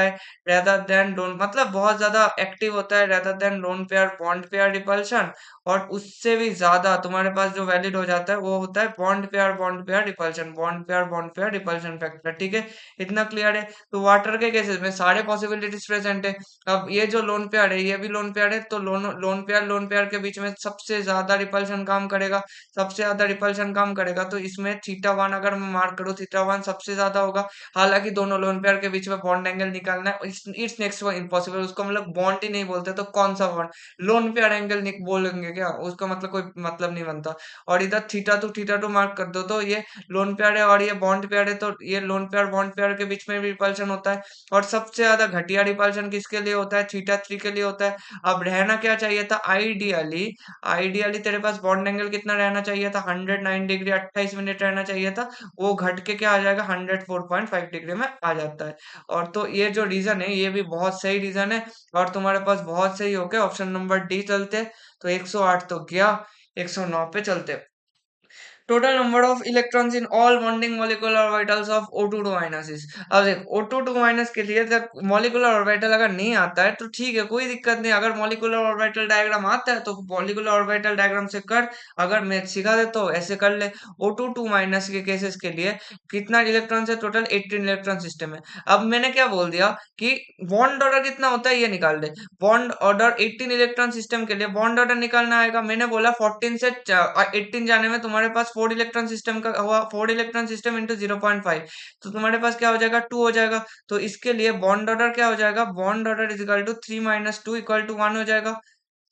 रेदर देन लोन, मतलब बहुत ज्यादा एक्टिव होता है rather than lone pair bond pair repulsion. और उससे भी ज्यादा तुम्हारे पास जो वैलिड हो जाता है वो होता है bond pair repulsion, bond pair repulsion factor. ठीक है, इतना क्लियर है। तो वाटर के केसेस में सारे पॉसिबिलिटीज प्रेजेंट है। अब ये जो लोन पेयर है, ये भी लोन पेयर है, तो लोन पेयर के बीच में सबसे ज्यादा रिपल्शन काम करेगा, सबसे ज्यादा रिपल्शन काम करेगा, तो इसमें थीटा 1 अगर मैं मार्क करूँ, थीटा 1 सबसे ज्यादा होगा। हालांकि दोनों लोन पेयर के बीच में बॉन्ड एंगल निकालना है, इट्स नेक्स्ट वन इम्पॉसिबल, उसको हम लोग बॉन्ड ही नहीं बोलते, तो कौन सा बॉन्ड, लोन पेयर एंगल बोलेंगे क्या, उसका मतलब कोई मतलब नहीं बनता। और इधर थीटा टू मार्क कर दो, तो ये लोन पेयर है और ये बॉन्ड पेयर है, तो ये लोन पेयर बॉन्ड पेयर के बीच में भी रिपल्शन होता है। और सबसे ज्यादा घटिया रिपल्शन किसके लिए होता है, थीटा 3 के लिए होता है। अब रहना क्या चाहिए था, आइडियली, आइडियली तेरे पास बॉन्ड एंगल कितना रहना चाहिए था, 109 डिग्री 28 मिनट रहना चाहिए था, वो घट के क्या आ जाएगा, 104.5 डिग्री में आ जाता है। और तो ये जो रीजन है ये भी बहुत सही रीजन है, और तुम्हारे पास बहुत सही हो गया, ऑप्शन नंबर डी चलते। तो 108 तो गया, 109 पे चलते। Total number of electrons in all bonding molecular orbitals of O22 minus is. अब देख O22 माइनस के लिए जब मॉलिक्यूलर ऑर्बिटल अगर नहीं आता है तो ठीक है, कोई दिक्कत नहीं, अगर मॉलिक्यूलर ऑर्बिटल डायग्राम आता है तो मॉलिक्यूलर ऑर्बिटल डायग्राम से कर, अगर मैं सिखा देता हूँ ऐसे कर ले। O22 माइनस के केसेस के लिए कितना इलेक्ट्रॉन है, टोटल 18 इलेक्ट्रॉन सिस्टम है। अब मैंने क्या बोल दिया कि बॉन्ड ऑर्डर कितना होता है ये निकाल दे, बॉन्ड ऑर्डर 18 इलेक्ट्रॉन सिस्टम के लिए बॉन्ड ऑर्डर निकालना आएगा। मैंने बोला 14 से 18 जाने में तुम्हारे पास 4 इलेक्ट्रॉन सिस्टम का हुआ, 4 इलेक्ट्रॉन सिस्टम इंटू 0.5, तो तुम्हारे पास क्या हो जाएगा, 2 हो जाएगा। तो इसके लिए बॉन्ड ऑर्डर क्या हो जाएगा, bond order is equal to 3 - 2 equal to 1 हो जाएगा।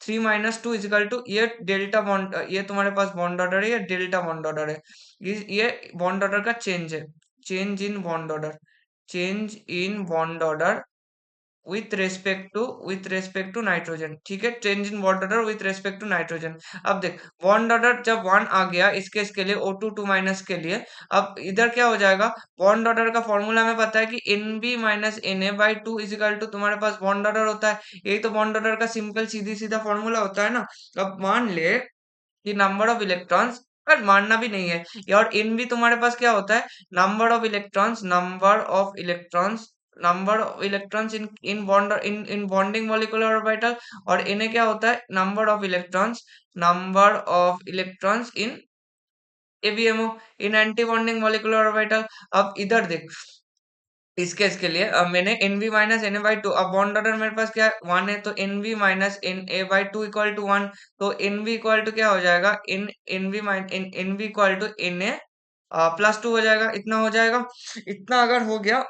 3 - 2 इज इक्वल टू ये डेल्टा बॉन्ड, ये तुम्हारे पास बॉन्ड ऑर्डर है, ये डेल्टा बॉन्ड ऑर्डर है, ये बॉन्ड ऑर्डर का चेंज है, change in bond order, change in bond order with respect to nitrogen. ठीक है, change in bond order with respect to nitrogen. अब देख बॉन्ड ऑर्डर जब 1 आ गया इसके इसके लिए O22 माइनस के लिए, अब इधर क्या हो जाएगा, बॉन्ड ऑर्डर का फॉर्मूला हमें पता है कि NB minus Na/2 is equal to तुम्हारे पास बॉन्ड ऑर्डर होता है, यही तो बॉन्ड ऑर्डर का सिंपल सीधी सीधा फॉर्मूला होता है ना। अब मान ले कि नंबर ऑफ इलेक्ट्रॉन्स, पर मानना भी नहीं है, और इन भी तुम्हारे पास क्या होता है, number of electrons, number of electrons in bond in bonding molecular orbital, और इन्हें क्या होता है, number of electrons in ABMO, in anti bonding molecular orbital. अब इधर देख, इसके इसके लिए अब मैंने NB माइनस Na/2, अब बॉन्ड ऑर्डर मेरे पास क्या है, 1 है, तो NB minus Na/2 equal to 1, तो NB इक्वल टू क्या हो जाएगा, इन NB इक्वल टू Na +2 हो जाएगा, इतना हो जाएगा। इतना अगर हो गया,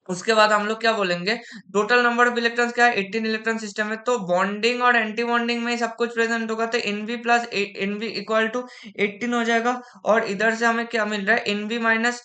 उसके बाद हम लोग क्या बोलेंगे, टोटल नंबर ऑफ इलेक्ट्रॉन्स क्या है, 18 इलेक्ट्रॉन सिस्टम है, तो बॉन्डिंग और एंटी बॉन्डिंग में ही सब कुछ प्रेजेंट होगा, तो NB plus NB equal to 18 हो जाएगा। और इधर से हमें क्या मिल रहा है, NB minus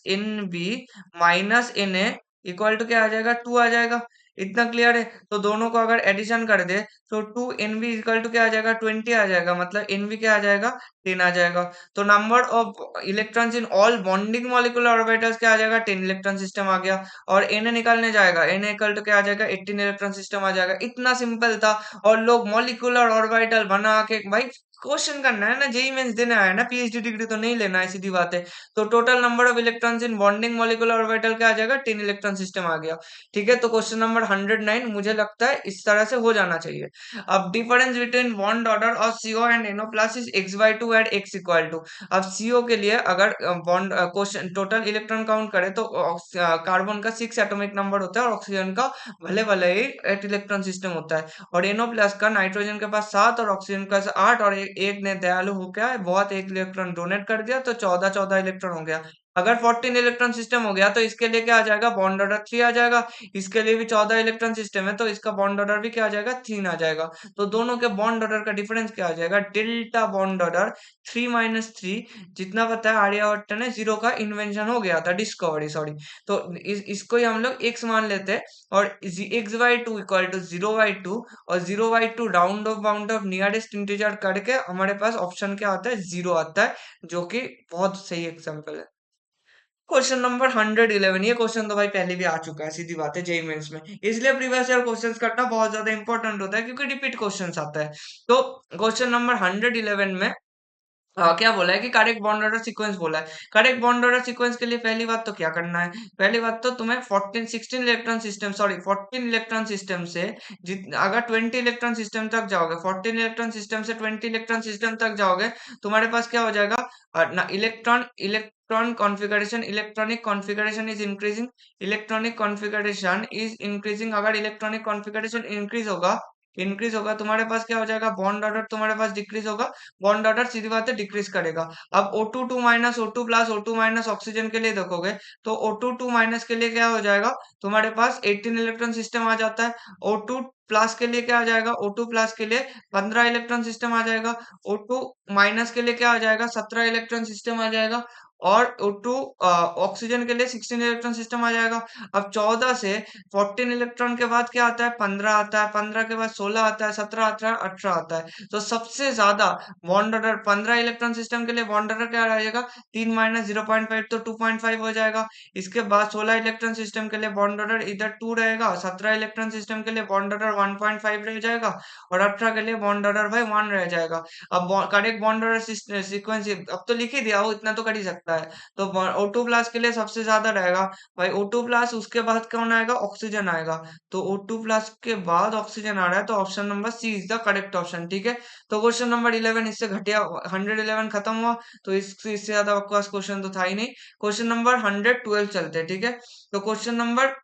Na equal to क्या आ जाएगा, 2 आ जाएगा। इतना क्लियर है? तो दोनों को अगर एडिशन कर दे तो 2 NV इक्वल टू क्या आ जाएगा, 20 आ जाएगा, मतलब NV क्या आ जाएगा, 10 आ जाएगा। तो number of electrons in all bonding molecular orbitals क्या आ जाएगा, 10 इलेक्ट्रॉन सिस्टम आ गया। और Na निकालने जाएगा, Na इक्वल टू क्या आ जाएगा, 18 इलेक्ट्रॉन सिस्टम आ जाएगा। इतना सिंपल था। और लोग मॉलिक्यूलर ऑर्बिटल बना के, भाई क्वेश्चन करना है ना, जेई मेंस देना है ना, पीएचडी डिग्री तो नहीं लेना है, सीधी बात है। तो total number of electrons in bonding molecular orbital क्या आ जाएगा, 10 इलेक्ट्रॉन सिस्टम आ गया। ठीक है, तो क्वेश्चन नंबर 109 मुझे लगता है इस तरह से हो जाना चाहिए। अब difference between bond order of CO and NO plus is x/2 at x equal to. अब CO के लिए अगर bond question total electron count करे तो कार्बन का 6 एटॉमिक नंबर होता है और ऑक्सीजन का भले भले ही 8 इलेक्ट्रॉन सिस्टम होता है। और NO प्लस का नाइट्रोजन के पास 7 और ऑक्सीजन का 8, और एक ने दयालु होकर बहुत एक इलेक्ट्रॉन डोनेट कर दिया, तो 14 इलेक्ट्रॉन हो गया। अगर 14 इलेक्ट्रॉन सिस्टम हो गया तो इसके लिए क्या आ जाएगा, बॉन्ड ऑर्डर 3 आ जाएगा। इसके लिए भी 14 इलेक्ट्रॉन सिस्टम है तो इसका बॉन्ड ऑर्डर भी क्या आ जाएगा, 3 आ जाएगा। तो दोनों के बॉन्ड ऑर्डर का डिफरेंस क्या आ जाएगा, डेल्टा बॉन्ड ऑर्डर 3 - 3। जितना पता है आर्यभट्ट ने जीरो का इन्वेंशन हो गया था, डिस्कवरी सॉरी। तो इसको ही हम लोग x मान लेते हैं। और x/2 इक्वल टू 0/2, और 0/2 round of bound of nearest integer करके हमारे पास ऑप्शन क्या आता है, 0 आता है, जो कि बहुत सही एग्जांपल है। क्वेश्चन नंबर 111, ये क्वेश्चन तो भाई पहले भी आ चुका है, सीधी बात है, जेई मेंस में। इसलिए प्रीवियस ईयर क्वेश्चंस करना बहुत ज्यादा इंपॉर्टेंट होता है, क्योंकि रिपीट क्वेश्चंस आता है। तो क्वेश्चन नंबर 111 में क्या बोला है कि करेक्ट बॉन्ड ऑर्डर सीक्वेंस बोला है। करेक्ट बॉन्ड ऑर्डर सीक्वेंस के लिए पहली बात तो क्या करना है, पहली बात तो तुम्हें 14 इलेक्ट्रॉन सिस्टम से अगर 20 इलेक्ट्रॉन सिस्टम तक जाओगे, 14 इलेक्ट्रॉन सिस्टम से 20 इलेक्ट्रॉन सिस्टम तक जाओगे, तुम्हारे पास क्या हो जाएगा, ना electronic configuration is increasing. Electronic configuration is increasing, अगर इलेक्ट्रॉनिक कॉन्फ़िगरेशन इंक्रीज होगा, तुम्हारे पास क्या हो जाएगा, बॉन्ड ऑर्डर तुम्हारे पास डिक्रीज होगा। बॉन्ड ऑर्डर सीधी बात है डिक्रीज करेगा। अब O2 2 minus O2 plus O2 minus oxygen के लिए देखोगे, तो O2 2 माइनस के लिए क्या हो जाएगा, तुम्हारे पास 18 इलेक्ट्रॉन सिस्टम आ जाता है। O2 प्लस के लिए क्या आ जाएगा, O2 प्लस के लिए 15 इलेक्ट्रॉन सिस्टम आ जाएगा। O2 माइनस के लिए क्या आ जाएगा, 17 इलेक्ट्रॉन सिस्टम आ जाएगा। और O2 ऑक्सीजन के लिए 16 इलेक्ट्रॉन सिस्टम आ जाएगा। अब 14 से 14 इलेक्ट्रॉन के बाद क्या आता है, 15 आता है, 15 के बाद 16 आता है, 17 आता है, 18 आता है। तो सबसे ज्यादा बॉन्ड ऑर्डर 15 इलेक्ट्रॉन सिस्टम के लिए बॉन्ड ऑर्डर क्या रहेगा, 3 माइनस 0.5 तो 2.5 हो जाएगा। इसके बाद 16 इलेक्ट्रॉन सिस्टम के लिए बॉन्ड ऑर्डर इधर 2 रहेगा, 17 इलेक्ट्रॉन सिस्टम के लिए बॉन्ड ऑर्डर 1.5 रह जाएगा, और 18 के लिए बॉन्ड ऑर्डर भाई 1 रह जाएगा। अब करेक्ट बॉन्ड ऑर्डर सीक्वेंस अब तो लिख ही दिया हो, इतना तो कर ही सकता है। तो O2 प्लस के लिए सबसे ज्यादा रहेगा भाई O2 प्लस, उसके बाद कौन आएगा, ऑक्सीजन आएगा। तो O2 प्लस के बाद ऑक्सीजन आ रहा है, तो option number C is the correct option. ठीक है, तो क्वेश्चन नंबर 11 इससे घटिया, 111 खत्म हुआ। तो इससे ज्यादा बकवास क्वेश्चन तो था ही नहीं। क्वेश्चन नंबर 112 चलते हैं, ठीक है। तो क्वेश्चन नंबर,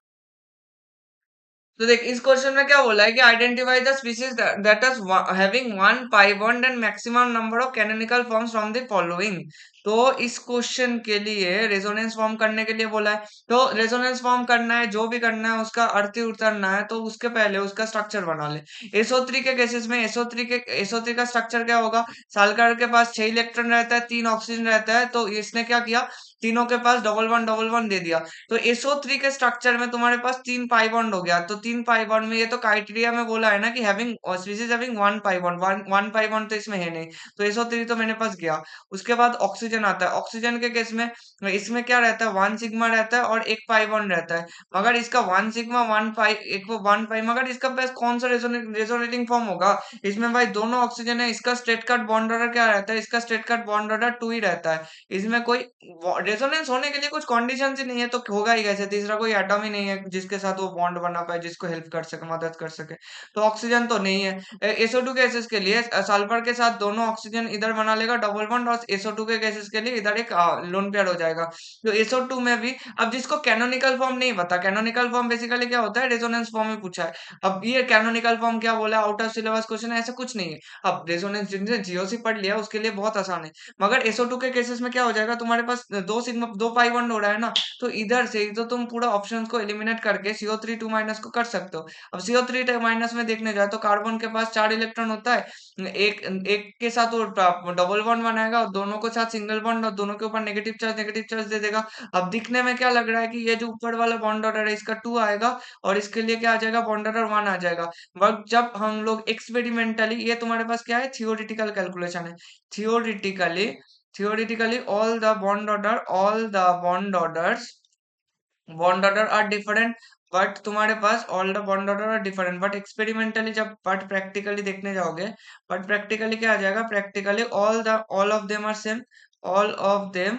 तो देख इस क्वेश्चन में क्या बोला है कि identify the species that is having one pi bond and maximum number of canonical forms from the following. तो इस क्वेश्चन के लिए रेजोनेंस फॉर्म करने के लिए बोला है। तो रेजोनेंस फॉर्म करना है, जो भी करना है उसका अर्थ ही उतरना है, तो उसके पहले उसका स्ट्रक्चर बना ले। SO3 के केसेस में SO3 का स्ट्रक्चर क्या होगा, साल्कर के पास 6 इलेक्ट्रॉन रहता है, 3 ऑक्सीजन रहता है, तो इसने क्या किया, तीनों के पास डबल वन दे दिया। तो SO3 के स्ट्रक्चर में तुम्हारे पास 3 पाई बॉन्ड हो गया। तो 3 पाई बॉन्ड में, ये तो क्राइटेरिया में बोला है ना कि having species having one pi bond, one pi bond तो इसमें है नहीं। तो SO3 तो मेरे पास गया। उसके बाद ऑक्सीजन आता है। ऑक्सीजन के केस में इसमें क्या रहता है, 1 सिग्मा रहता है और 1 पाई बॉन्ड रहता है। मगर इसका 1 सिग्मा 1 पाई, एक वो 1 पाई, मगर इसका पास कौन सा रेजोनेटिंग फॉर्म होगा, इसमें भाई दोनों ऑक्सीजन है। इसका स्ट्रेट कट बॉन्ड ऑर्डर क्या रहता है, इसका स्ट्रेट कट बॉन्ड ऑर्डर 2 ही रहता है। इसमें कोई रेजोनेंस होने के लिए कुछ कंडीशंस ही नहीं है, तो होगा ही कैसे, तीसरा कोई एटम ही नहीं है जिसके साथ वो बॉन्ड बना पाए, जिसको हेल्प कर सके, मदद कर सके। तो ऑक्सीजन तो नहीं है। SO2 केसेस के लिए सल्फर के साथ दोनों ऑक्सीजन इधर बना लेगा डबल बॉन्ड, और SO2 के केसेस के लिए इधर एक लोन पेयर हो जाएगा। तो SO2 में भी, अब जिसको कैनोनिकल फॉर्म नहीं पता, कैनोनिकल फॉर्म बेसिकली क्या होता है, रेजोनेंस फॉर्म में पूछा है। अब ये कैनोनिकल फॉर्म क्या बोला, आउट ऑफ सिलेबस क्वेश्चन है, ऐसा कुछ नहीं है। अब रेजोनेंस जिनने जीओसी पढ़ लिया उसके लिए बहुत आसान है। मगर SO2 के केसेस में क्या हो जाएगा, तुम्हारे पास दो सिग्मा 2 पाई बॉन्ड हो रहा है ना, तो इधर से ही तो तुम पूरा ऑप्शंस को एलिमिनेट करके CO3 2 माइनस को कर सकते हो। अब CO3 माइनस में देखने जाए तो कार्बन के पास 4 इलेक्ट्रॉन होता है, एक एक के साथ वो डबल बॉन्ड बनाएगा और दोनों के साथ सिंगल बॉन्ड और दोनों के ऊपर नेगेटिव चार्ज दे देगा। अब दिखने में क्या लग रहा है कि ये जो ऊपर वाला बॉन्ड ऑर्डर है इसका 2 आएगा और इसके लिए क्या आ जाएगा, बॉन्ड ऑर्डर 1 आ जाएगा। बट जब हम लोग एक्सपेरिमेंटली, ये तुम्हारे पास क्या है, थियोरिटिकल कैलकुलेशन है, theoretically theoretically all the bond order are different, but तुम्हारे पास all the bond order are different, but experimentally जब बट प्रैक्टिकली देखने जाओगे, बट प्रैक्टिकली क्या आ जाएगा, practically all of them are same, all of them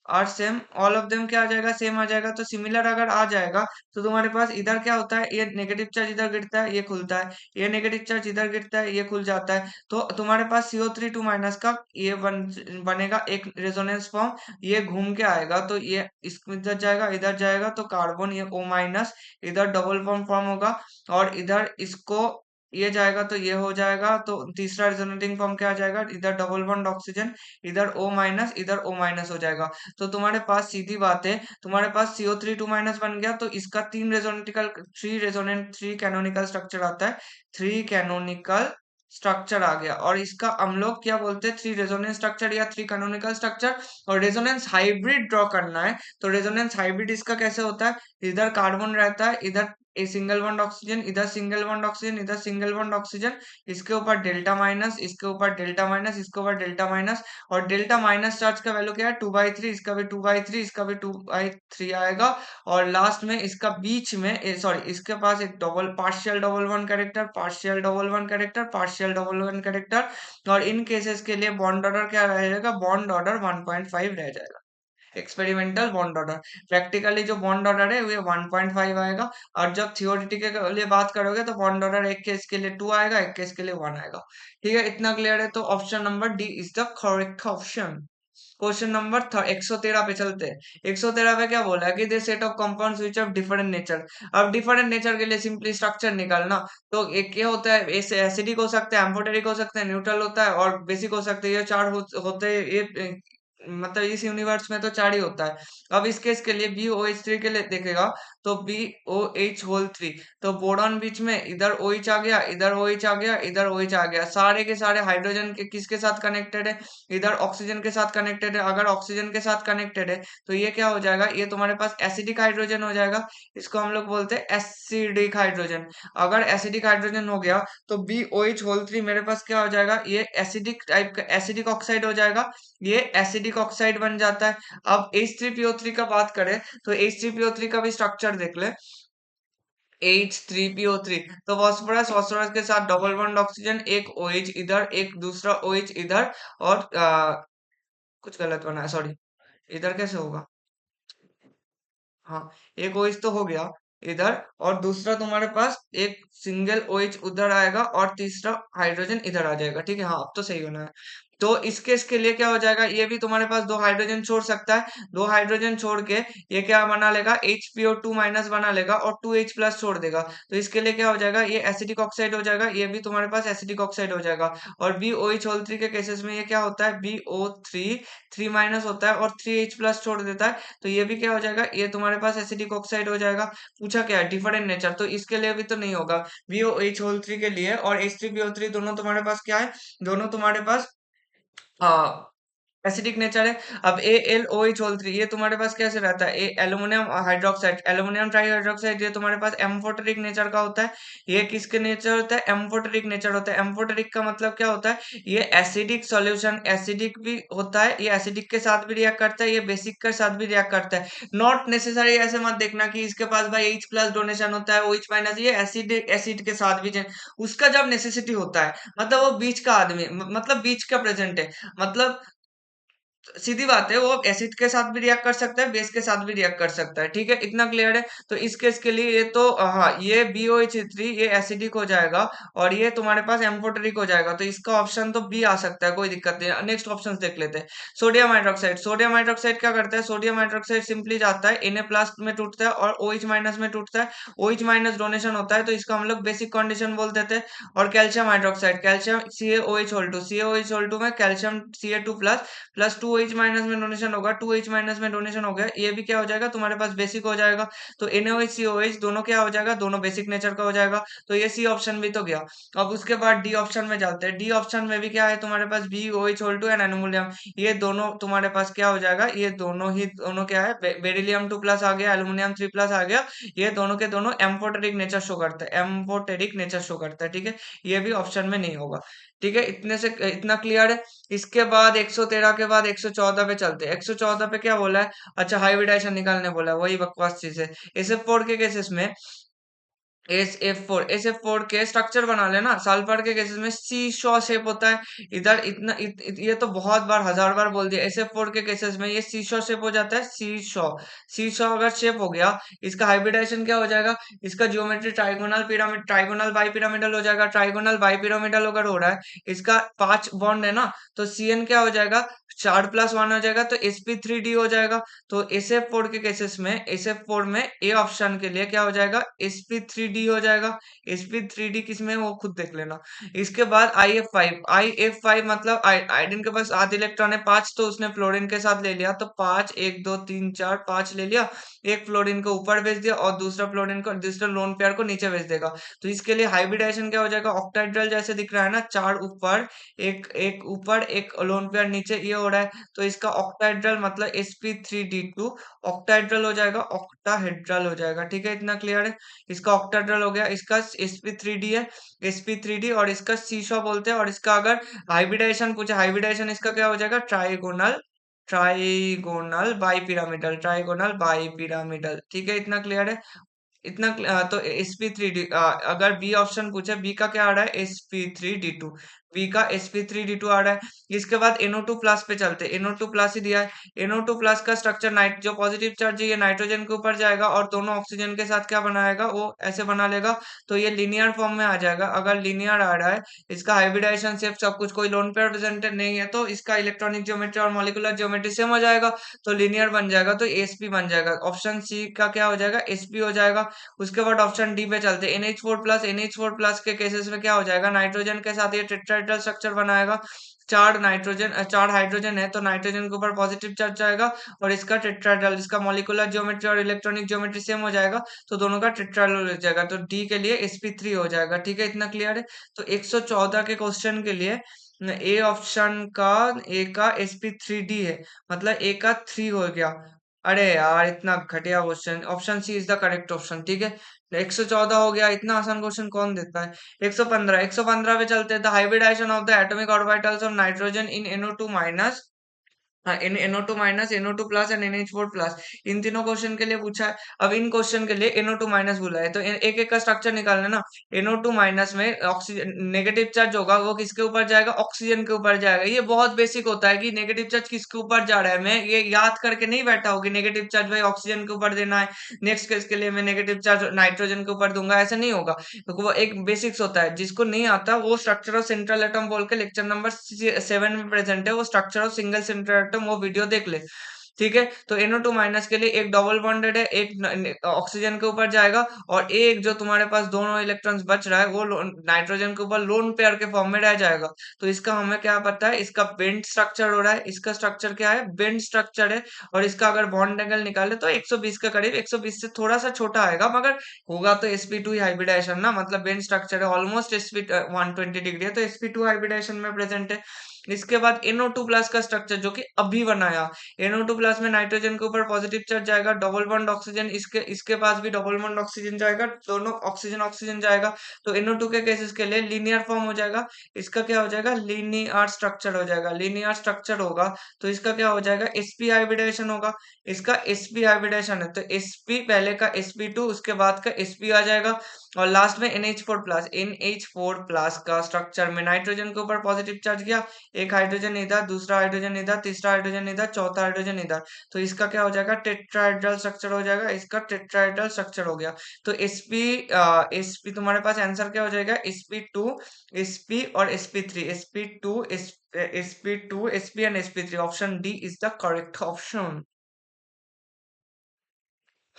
और सेम, ऑल ऑफ देम क्या आ जाएगा, सेम आ जाएगा। तो सिमिलर अगर आ जाएगा तो तुम्हारे पास इधर क्या होता है, ये नेगेटिव चार्ज इधर गिरता है ये खुलता है, ये नेगेटिव चार्ज इधर गिरता है ये खुल जाता है। तो तुम्हारे पास CO3 2 माइनस का ये बनेगा एक रेजोनेंस फॉर्म, ये घूम के आएगा तो ये इधर जाएगा तो कार्बन ये O माइनस, इधर डबल बॉन्ड फॉर्म होगा और इधर इसको ये जाएगा तो ये हो जाएगा। तो तीसरा रेजोनेटिंग फॉर्म क्या आ जाएगा, इधर डबल बॉन्ड ऑक्सीजन, इधर O माइनस हो जाएगा। तो तुम्हारे पास सीधी बात है, तुम्हारे पास CO3 2 माइनस बन गया तो इसका थ्री कैनोनिकल स्ट्रक्चर आता है, थ्री कैनोनिकल स्ट्रक्चर आ गया। और इसका हम लोग क्या बोलते हैं, थ्री रेजोनेंस स्ट्रक्चर या थ्री कैनोनिकल स्ट्रक्चर। और रेजोनेंस हाइब्रिड ड्रॉ करना है तो रेजोनेंस हाइब्रिड इसका कैसे होता है, इधर कार्बन रहता है, इधर ए सिंगल बॉन्ड ऑक्सीजन, इधर सिंगल बॉन्ड ऑक्सीजन, इधर सिंगल बॉन्ड ऑक्सीजन, इसके ऊपर डेल्टा माइनस, इसके ऊपर डेल्टा माइनस, इसके ऊपर डेल्टा माइनस। और डेल्टा माइनस चार्ज का वैल्यू क्या है, 2/3, इसका भी 2/3, इसका भी 2/3 आएगा। और लास्ट में इसका बीच में सॉरी इसके पास एक double partial double one character, partial double one character, partial double one character. और इन केसेस के लिए बॉन्ड ऑर्डर क्या रह जाएगा, बॉन्ड ऑर्डर 1.5 रह जाएगा। एक्सपेरिमेंटल बॉन्ड ऑर्डर, प्रैक्टिकली जो बॉन्ड ऑर्डर है वो 1.5 आएगा। और जब थ्योरिटी के लिए बात करोगे तो बॉन्ड ऑर्डर एक केस के लिए 2 आएगा, एक केस के लिए 1 आएगा। ठीक है, इतना क्लियर है। तो option number D is the correct option. Question number 113 पे चलते हैं। 113 पे क्या बोला है कि they set of compounds which have different nature. अब डिफरेंट नेचर के लिए सिंपली स्ट्रक्चर निकालना। तो एक ये होता है, एसिडिक हो सकता है, एम्फोटेरिक हो सकता है, न्यूट्रल होता है और बेसिक हो सकता है। ये चार होते हैं, ये मतलब इस यूनिवर्स में तो चार ही होता है। अब इस केस के लिए BOH3 के लिए देखेगा तो BOH होल 3, तो बोरॉन बीच में इधर OH आ गया, इधर OH आ गया, इधर OH आ गया, सारे के सारे हाइड्रोजन के किसके साथ कनेक्टेड है, इधर ऑक्सीजन के साथ कनेक्टेड है। अगर ऑक्सीजन के साथ कनेक्टेड है तो ये क्या हो जाएगा, ये तुम्हारे पास एसिडिक हाइड्रोजन हो जाएगा। इसको हम लोग बोलते हैं एसिडिक हाइड्रोजन। अगर एसिडिक हाइड्रोजन हो गया तो BOH होल 3 मेरे पास क्या हो जाएगा, ये एसिडिक टाइप का एसिडिक ऑक्साइड हो जाएगा, ये एसिडिक ऑक्साइड बन जाता है। अब H3PO3 का बात करें तो H3PO3 का भी स्ट्रक्चर देख ले, H3PO3, तो फॉस्फोरस फॉस्फोरस के साथ डबल बॉन्ड ऑक्सीजन, एक OH इधर, एक दूसरा OH इधर। और कुछ गलत बना है, सॉरी, इधर कैसे होगा, हाँ, एक OH तो हो गया इधर और दूसरा तुम्हारे पास एक सिंगल OH उधर आएगा और तीसरा हाइड्रोजन इधर आ जाएगा। ठीक है, हाँ अब तो सही होना है। तो इस केस के लिए क्या हो जाएगा, ये भी तुम्हारे पास दो हाइड्रोजन छोड़ सकता है, दो हाइड्रोजन छोड़ के ये क्या बना लेगा, HPO2 माइनस बना लेगा और 2H प्लस छोड़ देगा। तो इसके लिए क्या हो जाएगा, ये एसिडिक ऑक्साइड हो जाएगा, ये भी तुम्हारे पास एसिडिक ऑक्साइड हो जाएगा। और BOH होल 3 के केसेस में ये क्या होता है, BO3 3 माइनस होता है और 3H प्लस छोड़ देता है। तो ये भी क्या हो जाएगा, ये तुम्हारे पास एसिडिक ऑक्साइड हो जाएगा। पूछा क्या है, डिफरेंट नेचर, तो इसके लिए भी तो नहीं होगा। BOH होल 3 के लिए और H3PO3 दोनों तुम्हारे पास क्या है, दोनों तुम्हारे पास हाँ एसिडिक नेचर है। अब AlOH होल 3 ये तुम्हारे पास कैसे रहता है, aluminium hydroxide, aluminium try hydroxide, ये तुम्हारे पास एम्फोटेरिक नेचर का होता है। ये किसके नेचर होता है, एम्फोटेरिक नेचर होता है। एम्फोटेरिक का मतलब क्या होता है, ये एसिडिक सॉल्यूशन, एसिडिक भी होता है, ये एसिडिक के साथ भी रिएक्ट करता है, ये बेसिक के साथ भी रिएक्ट करता है। नॉट नेसेसरी ऐसे मत देखना कि इसके पास भाई H प्लस डोनेशन होता है, OH माइनस, ये एसिड के साथ भी उसका जब नेसेसिटी होता है, मतलब वो बीच का आदमी, मतलब बीच का प्रेजेंट है, मतलब सीधी बात है, वो एसिड के साथ भी रिएक्ट कर सकता है, बेस के साथ भी रिएक्ट कर सकता है। ठीक है, इतना क्लियर है। तो इस केस के लिए ये तो हाँ, ये BOH3 ये एसिडिक हो जाएगा और ये तुम्हारे पास एम्फोटेरिक हो जाएगा। तो इसका ऑप्शन तो बी आ सकता है, कोई दिक्कत नहीं। नेक्स्ट ऑप्शन देख लेते हैं। सोडियम हाइड्रोक्साइड, सोडियम हाइड्रोक्साइड क्या करता है, सोडियम हाइड्रोक्साइड सिंपली जाता है Na प्लस में टूटता है और OH माइनस में टूटता है। OH माइनस डोनेशन होता है तो इसको हम लोग बेसिक कंडीशन बोल देते हैं। और calcium hydroxide, calcium CaOH whole 2, CaOH whole 2 में calcium Ca2 plus plus 2 2H minus में डोनेशन होगा, 2H माइनस में डोनेशन हो गया, ये भी क्या हो जाएगा तुम्हारे पास बेसिक हो जाएगा। तो NaOH COH दोनों क्या हो जाएगा, दोनों बेसिक नेचर का हो जाएगा। तो ये सी ऑप्शन भी तो गया। अब उसके बाद डी ऑप्शन में जाते हैं। डी ऑप्शन में भी क्या है तुम्हारे पास, BOH होल 2 एंड एल्यूमिनियम, ये दोनों तुम्हारे पास क्या हो जाएगा, ये दोनों ही दोनों क्या है, बेरिलियम 2 प्लस आ गया, एल्यूमिनियम 3 प्लस आ गया, ये दोनों के दोनों एम्फोटेरिक नेचर शो करते हैं, एम्फोटेरिक नेचर शो करता है, ठीक है। ये भी ऑप्शन में नहीं होगा, ठीक है। इतने से इतना क्लियर है। इसके बाद 113 के बाद 114 पे चलते हैं। 114 पे क्या बोला है, अच्छा हाइब्रिडाइजेशन निकालने बोला है, वही बकवास चीज है। SF4 के केसेस में SF4 के स्ट्रक्चर बना लेना। सल्फर के केसेस में सी शॉ शेप होता है। इधर इतना ये तो बहुत बार, हजार बार बोल दिया। SF4 के केसेस में ये सी शॉ शेप हो जाता है, सी शॉ अगर शेप हो गया, इसका हाइब्रिडाइजेशन क्या हो जाएगा, इसका geometry trigonal pyramid, trigonal bi pyramidal हो जाएगा। ट्राइगोनल बाई पिरामिडल अगर हो रहा है, इसका 5 बॉन्ड है ना, तो CN क्या हो जाएगा, 4+1 हो जाएगा, तो sp3d हो जाएगा। तो SF4 के केसेस में, SF4 में ए ऑप्शन के लिए क्या हो जाएगा, sp3d हो जाएगा। sp3d किस में है, वो खुद देख लेना। इसके बाद IF5 मतलब आयोडीन के पास आध इलेक्ट्रॉन है 5, तो उसने फ्लोरीन के साथ ले लिया, तो 5 1 2 3 4 5 ले लिया। एक फ्लोरीन को ऊपर भेज दिया और दूसरा फ्लोरीन को, दूसरा लोन पेयर को नीचे भेज देगा। तो इसके लिए हाइब्रिडाइजेशन क्या हो जाएगा, ऑक्टाहेड्रल जैसे दिख रहा है ना, 4 ऊपर एक एक ऊपर एक लोन पेयर नीचे, ये हो रहा है। तो इसका ऑक्टाहेड्रल मतलब sp3d2 ऑक्टाहेड्रल हो जाएगा, ऑक्टाहेड्रल हो जाएगा, ठीक है। इतना क्लियर है। इसका ऑक्टाहेड्रल हो गया, इसका sp3d है, sp3d, और इसका सीशॉ बोलते हैं। और इसका अगर हाइब्रिडाइजेशन पूछे, हाइब्रिडाइजेशन इसका क्या हो जाएगा, trigonal trigonal bi pyramidal, trigonal bi pyramidal, ठीक है। इतना क्लियर है। तो sp3d, अगर बी ऑप्शन पूछे, बी का क्या आ रहा है, sp3d2, बी का sp3d2 आ रहा है। इसके बाद NO2 प्लस पे चलते हैं। NO2 प्लस ही दिया है। NO2 प्लस का स्ट्रक्चर, नाइट जो पॉजिटिव चार्ज है ये नाइट्रोजन के ऊपर जाएगा और दोनों ऑक्सीजन के साथ क्या बनाएगा, वो ऐसे बना लेगा। तो ये लीनियर फॉर्म में आ जाएगा। अगर लीनियर आ रहा है, इसका हाइब्रिडाइजेशन शेप सब कुछ, कोई लोन पेयर प्रेजेंटेड नहीं है, तो इसका इलेक्ट्रॉनिक ज्योमेट्री और मॉलिक्यूलर ज्योमेट्री सेम हो जाएगा, तो लीनियर बन जाएगा, तो sp बन जाएगा। ऑप्शन सी का क्या हो जाएगा, sp हो जाएगा। उसके बाद ऑप्शन डी पे चलते हैं। NH4+ के केसेस में क्या हो जाएगा, नाइट्रोजन के साथ ये टेट्राहेड्रल स्ट्रक्चर बनाएगा। चार हाइड्रोजन है, तो नाइट्रोजन के ऊपर पॉजिटिव चार्ज जाएगा, और इसका टेट्राहेड्रल, इसका मॉलिक्यूलर ज्योमेट्री और इलेक्ट्रॉनिक ज्योमेट्री सेम हो जाएगा, तो दोनों का टेट्राहेड्रल हो जाएगा। तो डी के लिए sp3 हो जाएगा, ठीक है। इतना क्लियर है। तो 114 के क्वेश्चन के लिए ए ऑप्शन का, ए का sp3d है, मतलब ए का 3 हो गया। अरे यार इतना घटिया question, option C is the correct option, ठीक है। 114 हो गया, इतना आसान क्वेश्चन कौन देता है। 115 पे चलते हैं। The hybridization of the atomic orbitals of nitrogen in NO2 minus, हाँ, in NO2 minus, NO2 plus and NH4 plus, इन तीनों क्वेश्चन के लिए पूछा है। अब इन क्वेश्चन के लिए NO2 माइनस बोला है, तो एक एक का स्ट्रक्चर निकालना ना। NO2 माइनस में ऑक्सीजन नेगेटिव चार्ज होगा, वो किसके ऊपर जाएगा, ऑक्सीजन के ऊपर जाएगा। ये बहुत बेसिक होता है कि नेगेटिव चार्ज किसके ऊपर जा रहा है, मैं ये याद करके नहीं बैठा हूँ कि नेगेटिव चार्ज भाई ऑक्सीजन के ऊपर देना है, नेक्स्ट केस के लिए मैं नेगेटिव चार्ज नाइट्रोजन के ऊपर दूंगा, ऐसा नहीं होगा। तो वो एक बेसिक्स होता है, जिसको नहीं आता वो स्ट्रक्चर ऑफ सेंट्रल एटम बोल के लेक्चर नंबर 7 में प्रेजेंट है, वो structure of single central atom, वो वीडियो देख ले, ठीक है। तो NO2 माइनस के लिए एक डबल बॉन्डेड है, एक ऑक्सीजन के ऊपर जाएगा, और एक जो तुम्हारे पास दोनों इलेक्ट्रॉन्स बच रहा है, वो नाइट्रोजन के ऊपर लोन पेयर के फॉर्म में रह जाएगा। तो इसका हमें क्या पता है, इसका बेंड स्ट्रक्चर हो रहा है, इसका स्ट्रक्चर क्या है, बेंड स्ट्रक्चर है। और इसका अगर बॉन्ड एंगल निकाले तो 120 के करीब, 120 से थोड़ा सा छोटा आएगा, मगर होगा तो sp2 ही हाइब्रिडाइजेशन ना, मतलब बेंड स्ट्रक्चर है, ऑलमोस्ट sp 120 डिग्री है, तो sp2 हाइब्रिडाइजेशन में प्रेजेंट है। इसके बाद NO2 प्लस का स्ट्रक्चर जो कि अभी बनाया, NO2 प्लस में नाइट्रोजन के ऊपर पॉजिटिव चार्ज जाएगा, डबल बॉन्ड ऑक्सीजन, इसके इसके पास भी डबल बॉन्ड ऑक्सीजन जाएगा, दोनों ऑक्सीजन ऑक्सीजन जाएगा। तो NO2 के केसेस के लिए लीनियर फॉर्म हो जाएगा। इसका क्या हो जाएगा, लीनियर स्ट्रक्चर हो जाएगा, लीनियर स्ट्रक्चर होगा। तो इसका क्या हो जाएगा, sp हाइब्रिडेशन होगा। इसका sp हाइब्रिडेशन है, तो sp पहले का sp2, उसके बाद का sp आ जाएगा, और लास्ट में NH4+ का स्ट्रक्चर में नाइट्रोजन के ऊपर पॉजिटिव चार्ज गया, एक हाइड्रोजन इधर, दूसरा हाइड्रोजन इधर, तीसरा हाइड्रोजन इधर, चौथा हाइड्रोजन इधर। तो इसका क्या हो जाएगा, टेट्राहेड्रल स्ट्रक्चर हो जाएगा, इसका टेट्राहेड्रल स्ट्रक्चर हो गया। तो sp तुम्हारे पास आंसर क्या हो जाएगा, sp2, sp और sp3, sp2 sp and sp3, option D is the correct option.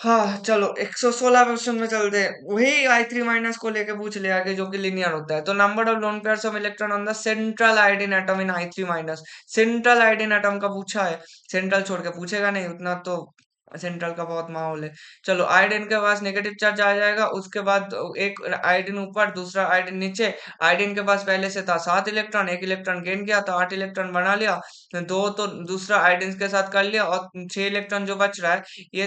हाँ चलो 116 क्वेश्चन में चलते हैं। वही I3 माइनस को लेके पूछ लिया कि जो कि लिनियर होता है। तो number of lone pairs of electron on the central iodine atom in I3 minus. Central iodine atom का पूछा है, सेंट्रल छोड़ के पूछेगा नहीं उतना तो। सेंट्रल का बहुत माहौल है। चलो आयोडीन के पास नेगेटिव चार्ज आ जाएगा, उसके बाद एक आयोडीन ऊपर दूसरा आयोडीन नीचे। आयोडीन के पास पहले से था 7 इलेक्ट्रॉन, एक इलेक्ट्रॉन गेन किया तो 8 इलेक्ट्रॉन बना लिया। दो तो दूसरा आयोडीन के साथ कर लिया, और 6 इलेक्ट्रॉन जो बच रहा है, ये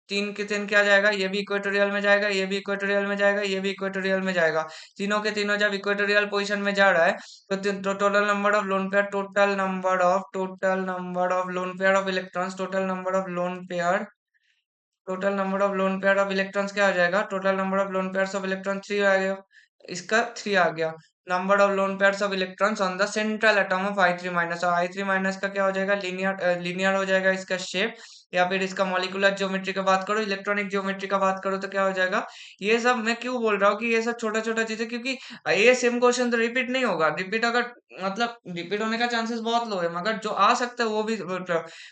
तीन के तीन क्या जाएगा, ये भी इक्वेटोरियल में जाएगा, ये भी इक्वेटोरियल में जाएगा, ये भी इक्वेटोरियल में जाएगा। तीनों के तीनों जब इक्वेटोरियल पोजीशन में जा रहा है, तो total number of lone pair, total number of loan pair of electrons, total number of loan pair of electrons क्या हो जाएगा, total number of lone pairs of electron 3 आ गया। इसका 3 आ गया। Number of lone pairs of electrons on the central atom of I3 minus, और I3 minus का क्या हो जाएगा, लीनियर हो जाएगा इसका शेप। या फिर इसका मॉलिक्यूलर ज्योमेट्री का बात करो, इलेक्ट्रॉनिक ज्योमेट्री का बात करो तो क्या हो जाएगा। ये सब मैं क्यों बोल रहा हूँ कि ये सब छोटा छोटा चीजें, क्योंकि ये सेम क्वेश्चन तो रिपीट नहीं होगा। रिपीट अगर मतलब रिपीट होने का चांसेस बहुत लो है, मगर जो आ सकता है वो भी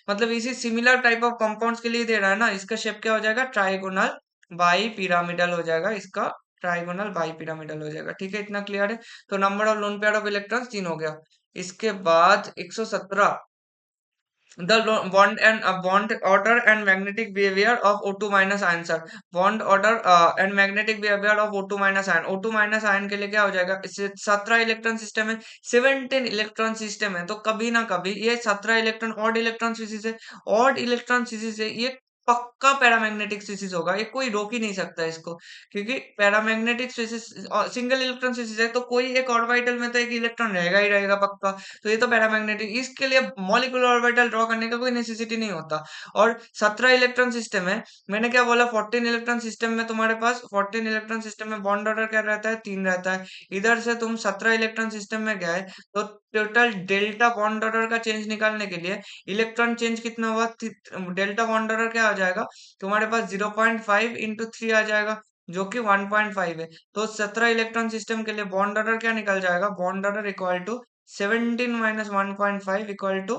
मतलब इसी सिमिलर टाइप ऑफ कंपाउंड्स के लिए दे रहा है ना। इसका शेप क्या हो जाएगा, ट्राइगोनल बाई पिरामिडल हो जाएगा इसका। ट्राइगोनल बाई पिरामिडल हो जाएगा, ठीक है, इतना क्लियर है। तो number of loan pair of electrons 3 हो गया। इसके बाद 117, the bond order and magnetic behavior of O2 minus ion, sir। bond order and magnetic behavior of O2 minus ion, O2 minus ion के लिए क्या हो जाएगा, इससे 17 इलेक्ट्रॉन सिस्टम है, 17 इलेक्ट्रॉन सिस्टम है, तो कभी ना कभी ये 17 इलेक्ट्रॉन ऑड इलेक्ट्रॉन स्पीसीज है। ऑड इलेक्ट्रॉन स्पीसीज है ये, पक्का पैरामैग्नेटिक स्पीसीज होगा, ये कोई रोक ही नहीं सकता इसको। क्योंकि paramagnetic species single electron species है, तो कोई एक ऑर्बिटल में तो एक इलेक्ट्रॉन रहेगा ही रहेगा पक्का। तो ये तो पैरामैग्नेटिक, इसके लिए मॉलिक्यूलर ऑर्बिटल ड्रॉ करने का कोई नेसेसिटी नहीं होता। और 17 इलेक्ट्रॉन सिस्टम है, मैंने क्या बोला, 14 इलेक्ट्रॉन सिस्टम में तुम्हारे पास 14 इलेक्ट्रॉन सिस्टम में बॉन्ड ऑर्डर क्या रहता है, 3 रहता है। इधर से तुम 17 इलेक्ट्रॉन सिस्टम में गए, तो टोटल डेल्टा बॉन्ड ऑर्डर का चेंज निकालने के लिए इलेक्ट्रॉन चेंज कितना हुआ, डेल्टा बॉन्ड ऑर्डर क्या आ जाएगा तुम्हारे पास, 0.5 इंटू 3 आ जाएगा, जो कि 1.5 है। तो 17 इलेक्ट्रॉन सिस्टम के लिए बॉन्ड ऑर्डर क्या निकल जाएगा, bond order equal to 17 minus 1.5 equal to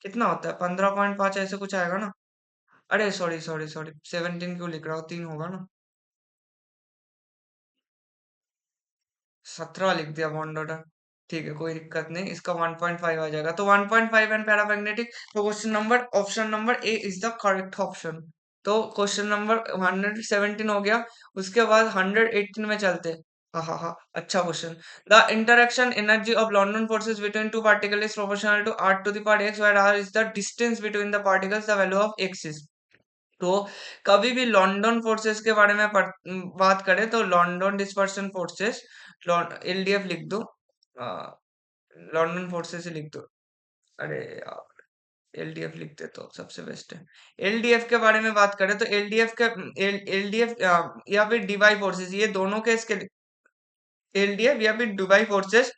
कितना होता है, 15.5 ऐसे कुछ आएगा ना। अरे सॉरी सॉरी सॉरी, 17 क्यों लिख रहा हूँ, 3 होगा ना। 17 लिख दिया बॉन्ड ऑर्डर। ठीक है कोई दिक्कत नहीं, इसका 1.5 आ जाएगा, तो 1.5 एंड पैरामैग्नेटिक। तो question number, option number A is the correct option. तो क्वेश्चन नंबर 117 हो गया। उसके बाद 118 में चलते हैं। हाँ हाँ हाँ, अच्छा question. The interaction energy of London forces between two particle is proportional to r to the power x, where r is the distance between the particles, the value of x is. तो कभी भी London forces के बारे में बात करें तो London dispersion forces, LDF लिख दो। लॉन्डन फोर्सेस ही लिख दो। अरे यार, एलडीएफ लिखते तो सबसे बेस्ट है। एलडीएफ के बारे में बात करें तो एलडीएफ के, एलडीएफ या फिर डीवाई फोर्सेस, ये दोनों के इसके, एलडीएफ या फिर डीवाई फोर्सेस,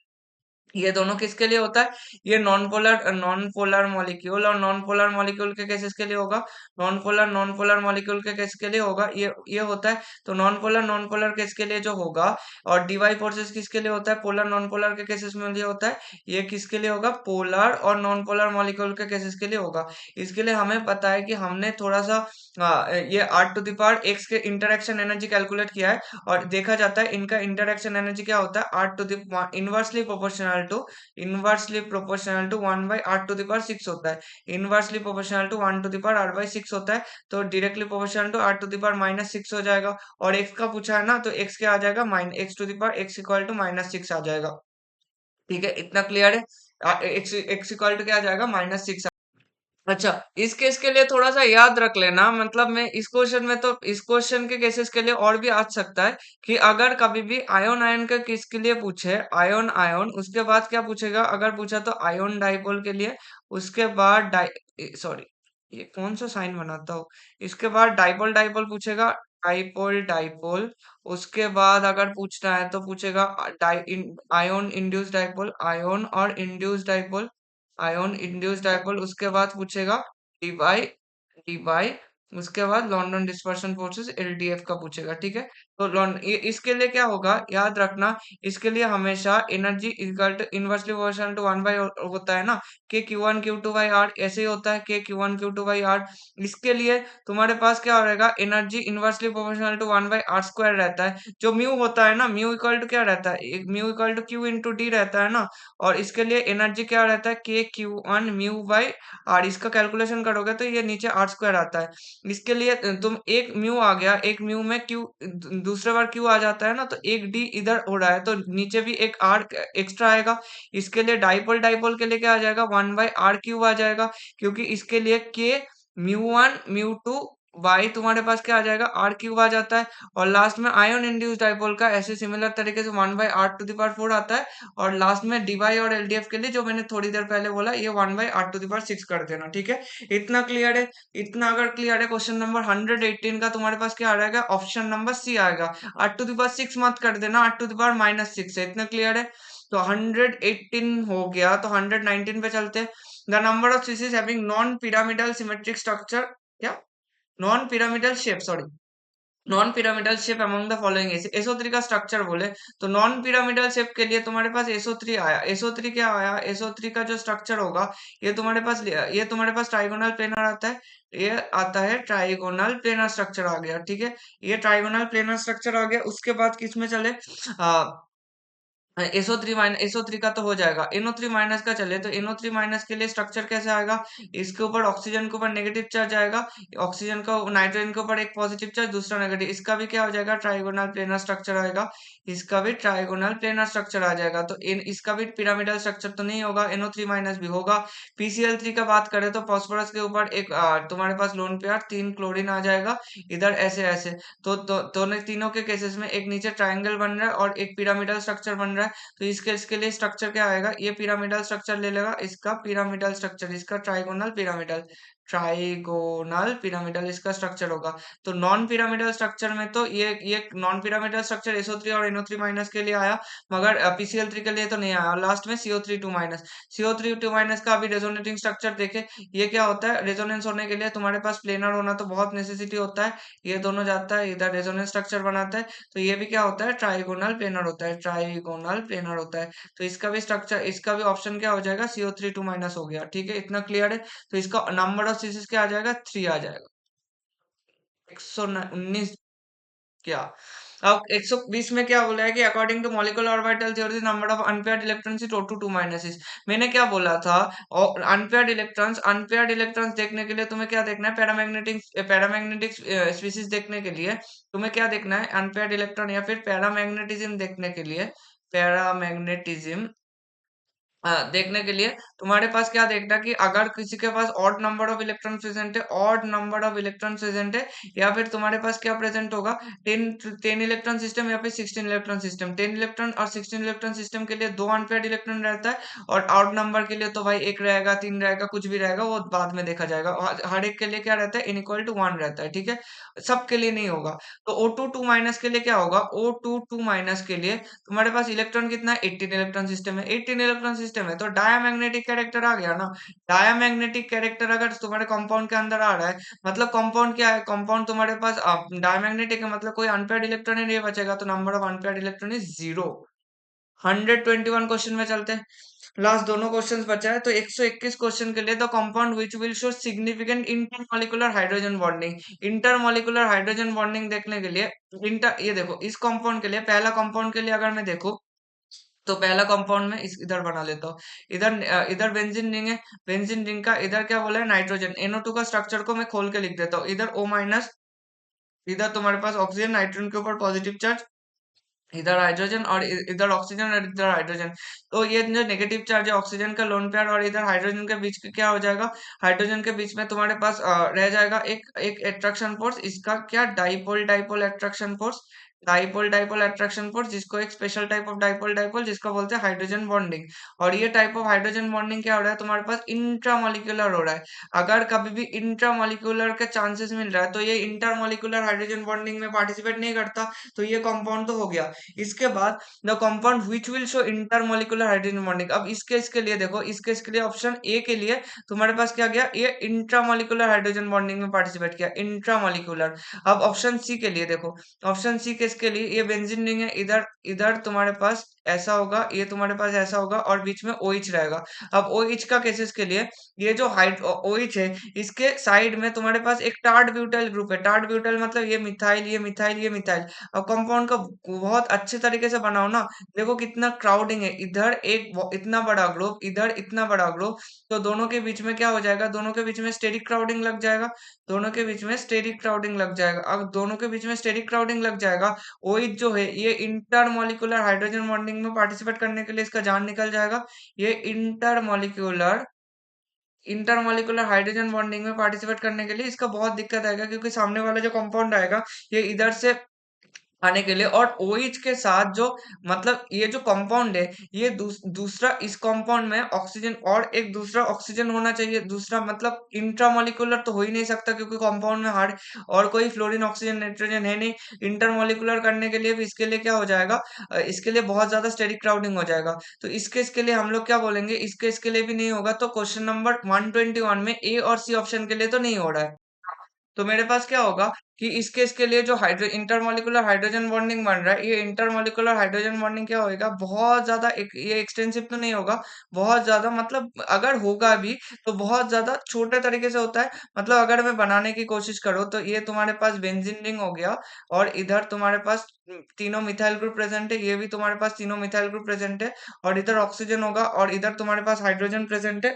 ये दोनों किसके लिए होता है, ये नॉन पोलर मॉलिक्यूल और नॉन पोलर मॉलिक्यूल के केसेस के लिए होगा। नॉन पोलर मॉलिक्यूल के केस के लिए होगा, ये होता है। तो नॉन पोलर केस के लिए जो होगा, और डीवाई फोर्सेस किसके लिए होता है, पोलर नॉन पोलर के केसेस में ये होता है। ये किसके लिए होगा, पोलर और नॉन पोलर मॉलिक्यूल के केसेस के लिए होगा। इसके लिए हमें पता है कि हमने थोड़ा सा ये r to the power x के इंटरेक्शन एनर्जी कैलकुलेट किया है। और देखा जाता है इनका इंटरेक्शन एनर्जी क्या होता है, r to the inversely proportional to 1/r⁶ होता है। इनवर्सली प्रोपोर्शनल टू 1/r/6 होता है। तो डायरेक्टली प्रोपोर्शनल टू r⁻⁻6 हो जाएगा। और x का पूछा है ना, तो x क्या आ जाएगा, x इक्वल टू -6 आ जाएगा। ठीक है, इतना क्लियर है। x इक्वल टू क्या आ जाएगा, -6। अच्छा, इस केस के लिए थोड़ा सा याद रख लेना, मतलब मैं इस क्वेश्चन में, तो इस क्वेश्चन के केसेस के लिए और भी आ सकता है कि अगर कभी भी आयोन आयोन के किस के लिए पूछे, आयोन आयोन, उसके बाद क्या पूछेगा, अगर पूछा तो आयोन डाइपोल के लिए। उसके बाद सॉरी, ये कौन सा साइन बनाता हूँ। इसके बाद डाइपोल डाइपोल पूछेगा, डाइपोल डाइपोल। उसके बाद अगर पूछना है तो पूछेगा आयोन इंड्यूस डाइपोल, आयोन और induce dipole, ion induce dipole. उसके बाद पूछेगा डीवाई, डीवाई। उसके बाद लॉन्डन डिस्पर्शन फोर्सेस, एलडीएफ का पूछेगा, ठीक है। तो इसके लिए क्या होगा याद रखना, इसके लिए हमेशा energy equal to inversely proportional to 1 by होता है ना, के Q1 Q2 बाई आर, ऐसे ही होता है के Q1 Q2 बाई आर। इसके लिए तुम्हारे पास क्या रहेगा, energy inversely proportional to 1 by r square रहता है। जो म्यू होता है ना, म्यू इक्वल टू क्या रहता है, mu equal to q into d रहता है ना। और इसके लिए एनर्जी क्या रहता है, के Q1 म्यू बाई आर। इसका कैलकुलेशन करोगे तो ये नीचे आर स्क्वायर आता है। इसके लिए तुम एक म्यू आ गया, एक म्यू में क्यू दूसरे बार क्यू आ जाता है ना, तो एक डी इधर हो रहा है तो नीचे भी एक आर एक्स्ट्रा आएगा। इसके लिए डाइपोल डाइपोल के लिए क्या आ जाएगा, 1/r³ आ जाएगा, क्योंकि इसके लिए के म्यू 1 म्यू 2 वाई तुम्हारे पास क्या आ जाएगा, r³ आ जाता है। और लास्ट में आयोन इंड्यूस्ड डाइपोल का ऐसे सिमिलर तरीके से 1/r⁴ आता है। और लास्ट में डीवाई और एलडीएफ के लिए जो मैंने थोड़ी देर पहले बोला, ये 1/r⁶ कर देना, ठीक है। इतना क्लियर है। इतना अगर क्लियर है, क्वेश्चन नंबर 118 का तुम्हारे पास क्या आ रहेगा, ऑप्शन नंबर सी आएगा। 8⁶ मत कर देना, 8⁻⁻6 है। इतना क्लियर है। तो 118 हो गया, तो 119 पे चलते हैं। The number of species having non pyramidal symmetric structure, क्या non pyramidal shape, sorry, non pyramidal shape among the following एसो3 का स्ट्रक्चर बोले, तो नॉन पिरामिडल शेप के लिए तुम्हारे पास एसो3 आया। एसो3 क्या आया, एसो3 का जो स्ट्रक्चर होगा, ये तुम्हारे पास ट्राइगोनल प्लेनर आता है। ये आता है ट्राइगोनल प्लेनर स्ट्रक्चर आ गया, ठीक है। ये ट्राइगोनल प्लेनर स्ट्रक्चर आ गया। उसके बाद किस में चले, एसओ3 का तो हो जाएगा। NO3 का चले, तो NO3 के लिए स्ट्रक्चर कैसे आएगा, इसके ऊपर ऑक्सीजन के ऊपर नेगेटिव चार्ज आएगा, ऑक्सीजन का नाइट्रोजन के ऊपर एक पॉजिटिव चार्ज, दूसरा नेगेटिव। इसका भी क्या हो जाएगा, ट्राइगोनल प्लेनर स्ट्रक्चर आएगा। इसका भी ट्राइगोनल प्लेनर स्ट्रक्चर आ जाएगा। तो इसका भी पिरामिडल स्ट्रक्चर तो नहीं होगा, NO3 भी होगा। PCl3 का बात करें तो फॉस्फोरस के ऊपर एक तुम्हारे पास लोन पेयर 3 क्लोरीन आ जाएगा, इधर ऐसे ऐसे। दोनों तीनों के केसेस में एक नीचे ट्राइंगल बन रहा है और एक पिरामिडल स्ट्रक्चर बन रहा है। तो इसके लिए स्ट्रक्चर क्या आएगा, ये पिरामिडल स्ट्रक्चर ले लेगा, इसका पिरामिडल स्ट्रक्चर, इसका ट्राइगोनल पिरामिडल, ट्राइगोनल पिरामिडल इसका स्ट्रक्चर होगा। तो नॉन पिरामिडल स्ट्रक्चर में तो ये नॉन पिरामिडल स्ट्रक्चर एसओ3 और NO3 के लिए आया, मगर PCl3 के लिए तो नहीं आया। और लास्ट में CO3 2 CO3 2 का अभी रेजोनेटिंग स्ट्रक्चर देखे। ये क्या होता है, रेजोनेंस होने के लिए तुम्हारे पास प्लेनर होना तो बहुत नेसेसिटी होता है। ये दोनों जाता है इधर, रेजोनेंस स्ट्रक्चर बनाता है। तो ये भी क्या होता है, ट्राइगोनल प्लेनर होता है, ट्राइगोनल प्लेनर होता है। तो इसका भी स्ट्रक्चर, इसका भी ऑप्शन क्या हो जाएगा, CO3 2 हो गया, ठीक है। इतना क्लियर है। तो इसका नंबर ऑफ स्पीसीज क्या आ जाएगा, 3 आ जाएगा। 119 क्या, अब 120 में क्या बोला है कि according to molecular orbital theory number of unpaired electrons is O2 2 मैंने क्या बोला था, और अनपेयर्ड इलेक्ट्रॉन्स देखने के लिए तुम्हें क्या देखना है, पैरामैग्नेटिक स्पीसीज देखने के लिए तुम्हें क्या देखना है, अनपेयर्ड इलेक्ट्रॉन या फिर पैरामैग्नेटिज्म देखने के लिए, पैरामैग्नेटिज्म देखने के लिए तुम्हारे पास क्या देखना कि अगर किसी के पास odd number of electron present है, odd number of electron present है, या फिर तुम्हारे पास क्या प्रेजेंट होगा, 10 इलेक्ट्रॉन सिस्टम या फिर 16 इलेक्ट्रॉन सिस्टम। 10 इलेक्ट्रॉन और 16 इलेक्ट्रॉन सिस्टम के लिए 2 अनपेयर्ड इलेक्ट्रॉन रहता है, और ऑड नंबर के लिए तो भाई 1 रहेगा, 3 रहेगा, कुछ भी रहेगा, वो बाद में देखा जाएगा। हर एक के लिए क्या रहता है, =1 रहता है, ठीक है। सबके लिए नहीं होगा। तो O2 2 के लिए क्या होगा, O2 2 के लिए तुम्हारे पास इलेक्ट्रॉन कितना है, 18 इलेक्ट्रॉन सिस्टम है, 18 इलेक्ट्रॉन सिस्टम है, तो डायमैग्नेटिक कैरेक्टर आ गया ना। डायमैग्नेटिक कैरेक्टर अगर तुम्हारे कंपाउंड के अंदर आ रहा है, मतलब कंपाउंड क्या है, कंपाउंड तुम्हारे पास डायमैग्नेटिक है, मतलब कोई अनपेयर्ड इलेक्ट्रॉन ही नहीं बचेगा, तो number of unpaired electron is 0। 121 question में चलते हैं। लास्ट दोनों क्वेश्चंस बचा है, तो 121 क्वेश्चन के लिए the compound which will show significant intermolecular hydrogen bonding, intermolecular hydrogen bonding देखने के लिए ये देखो, इस कंपाउंड के लिए, पहला कंपाउंड के लिए अगर मैं देखूं, तो पहला कंपाउंड में इस इधर बना लेता हूँ। इधर बेंजीन रिंग है, बेंजीन रिंग का इधर क्या बोला है, नाइट्रोजन। NO2 का स्ट्रक्चर को मैं खोल के लिख देता हूँ, इधर O-, इधर तुम्हारे पास ऑक्सीजन, नाइट्रोजन के ऊपर पॉजिटिव चार्ज, इधर हाइड्रोजन, और इधर ऑक्सीजन और इधर हाइड्रोजन। तो ये जो नेगेटिव चार्ज है ऑक्सीजन का लोन पेयर और इधर हाइड्रोजन के बीच क्या हो जाएगा, हाइड्रोजन के बीच में तुम्हारे पास रह जाएगा एक एक अट्रैक्शन फोर्स, इसका क्या, dipole dipole attraction force, dipole dipole attraction force, जिसको एक special type of dipole dipole जिसको बोलते हैं हाइड्रोजन बॉन्डिंग। और ये टाइप ऑफ हाइड्रोजन बॉन्डिंग क्या हो रहा है, तुम्हारे पास इंट्रामोलिकुलर हो रहा है। अगर कभी भी इंट्रामोलिकुलर के चांसेस मिल रहा है, तो ये इंटरमोलिकुलर हाइड्रोजन बॉन्डिंग में पार्टिसिपेट नहीं करता, तो ये कंपाउंड तो हो गया। इसके बाद the compound which will show intermolecular hydrogen bonding. अब इसके लिए देखो, इसके लिए ऑप्शन ए के लिए तुम्हारे पास क्या गया, ये इंट्रामॉलिक्यूलर हाइड्रोजन बॉन्डिंग में पार्टिसिपेट किया, इंट्रामॉलिक्यूलर। अब ऑप्शन सी के लिए देखो, ऑप्शन सी के केस के लिए ये बेंजीन रिंग है, इधर इधर तुम्हारे पास ऐसा होगा, ये तुम्हारे पास ऐसा होगा और बीच में OH रहेगा। अब OH का केसेस के लिए ये जो OH है, इसके साइड में तुम्हारे पास एक टार्ट ब्यूटाइल ग्रुप है। टार्ट ब्यूटाइल मतलब ये मिथाइल, ये मिथाइल, ये मिथाइल। अब कंपाउंड का बहुत अच्छे तरीके से बनाओ ना, देखो कितना क्राउडिंग है, इधर इतना बड़ा ग्रुप, इधर इतना बड़ा ग्रुप, तो दोनों के बीच में क्या हो जाएगा, दोनों के बीच में स्टेरिक क्राउडिंग लग जाएगा। दोनों के बीच में स्टेरिक क्राउडिंग लग जाएगा। अब दोनों के बीच में स्टेरिक क्राउडिंग लग जाएगा, OH जो है ये इंटरमॉलिक्यूलर हाइड्रोजन बॉन्डिंग में पार्टिसिपेट करने के लिए इसका जान निकल जाएगा। ये इंटरमॉलिक्यूलर हाइड्रोजन बॉन्डिंग में पार्टिसिपेट करने के लिए इसका बहुत दिक्कत आएगा, क्योंकि सामने वाला जो कंपाउंड आएगा ये इधर से आने के लिए, और OH के साथ जो मतलब ये जो कंपाउंड है, ये दूसरा इस कंपाउंड में ऑक्सीजन और एक दूसरा ऑक्सीजन होना चाहिए। दूसरा मतलब इंट्रामॉलिक्यूलर तो हो ही नहीं सकता, क्योंकि कंपाउंड में हार्ड और कोई फ्लोरीन ऑक्सीजन नाइट्रोजन है नहीं। इंटरमॉलिक्यूलर करने के लिए भी इसके लिए क्या हो जाएगा, इसके लिए बहुत ज्यादा स्टेरिक क्राउडिंग हो जाएगा। तो इसके इसके लिए हम लोग क्या बोलेंगे, इसके इसके लिए भी नहीं होगा। तो क्वेश्चन नंबर 121 में ए और सी ऑप्शन के लिए तो नहीं हो रहा है। तो मेरे पास क्या होगा कि इस केस के लिए जो हाइड्रो इंटरमॉलिक्यूलर हाइड्रोजन बॉन्डिंग बन रहा है, ये इंटरमॉलिक्यूलर हाइड्रोजन बॉन्डिंग क्या होएगा, बहुत ज्यादा ये एक्सटेंसिव तो नहीं होगा, बहुत ज्यादा मतलब अगर होगा भी तो बहुत ज्यादा छोटे तरीके से होता है। मतलब अगर मैं बनाने की कोशिश करूँ तो ये तुम्हारे पास बेंजीन रिंग हो गया, और इधर तुम्हारे पास तीनों मिथाइल ग्रुप प्रेजेंट है, ये भी तुम्हारे पास तीनों मिथाइल ग्रुप प्रेजेंट है, और इधर ऑक्सीजन होगा और इधर तुम्हारे पास हाइड्रोजन प्रेजेंट है।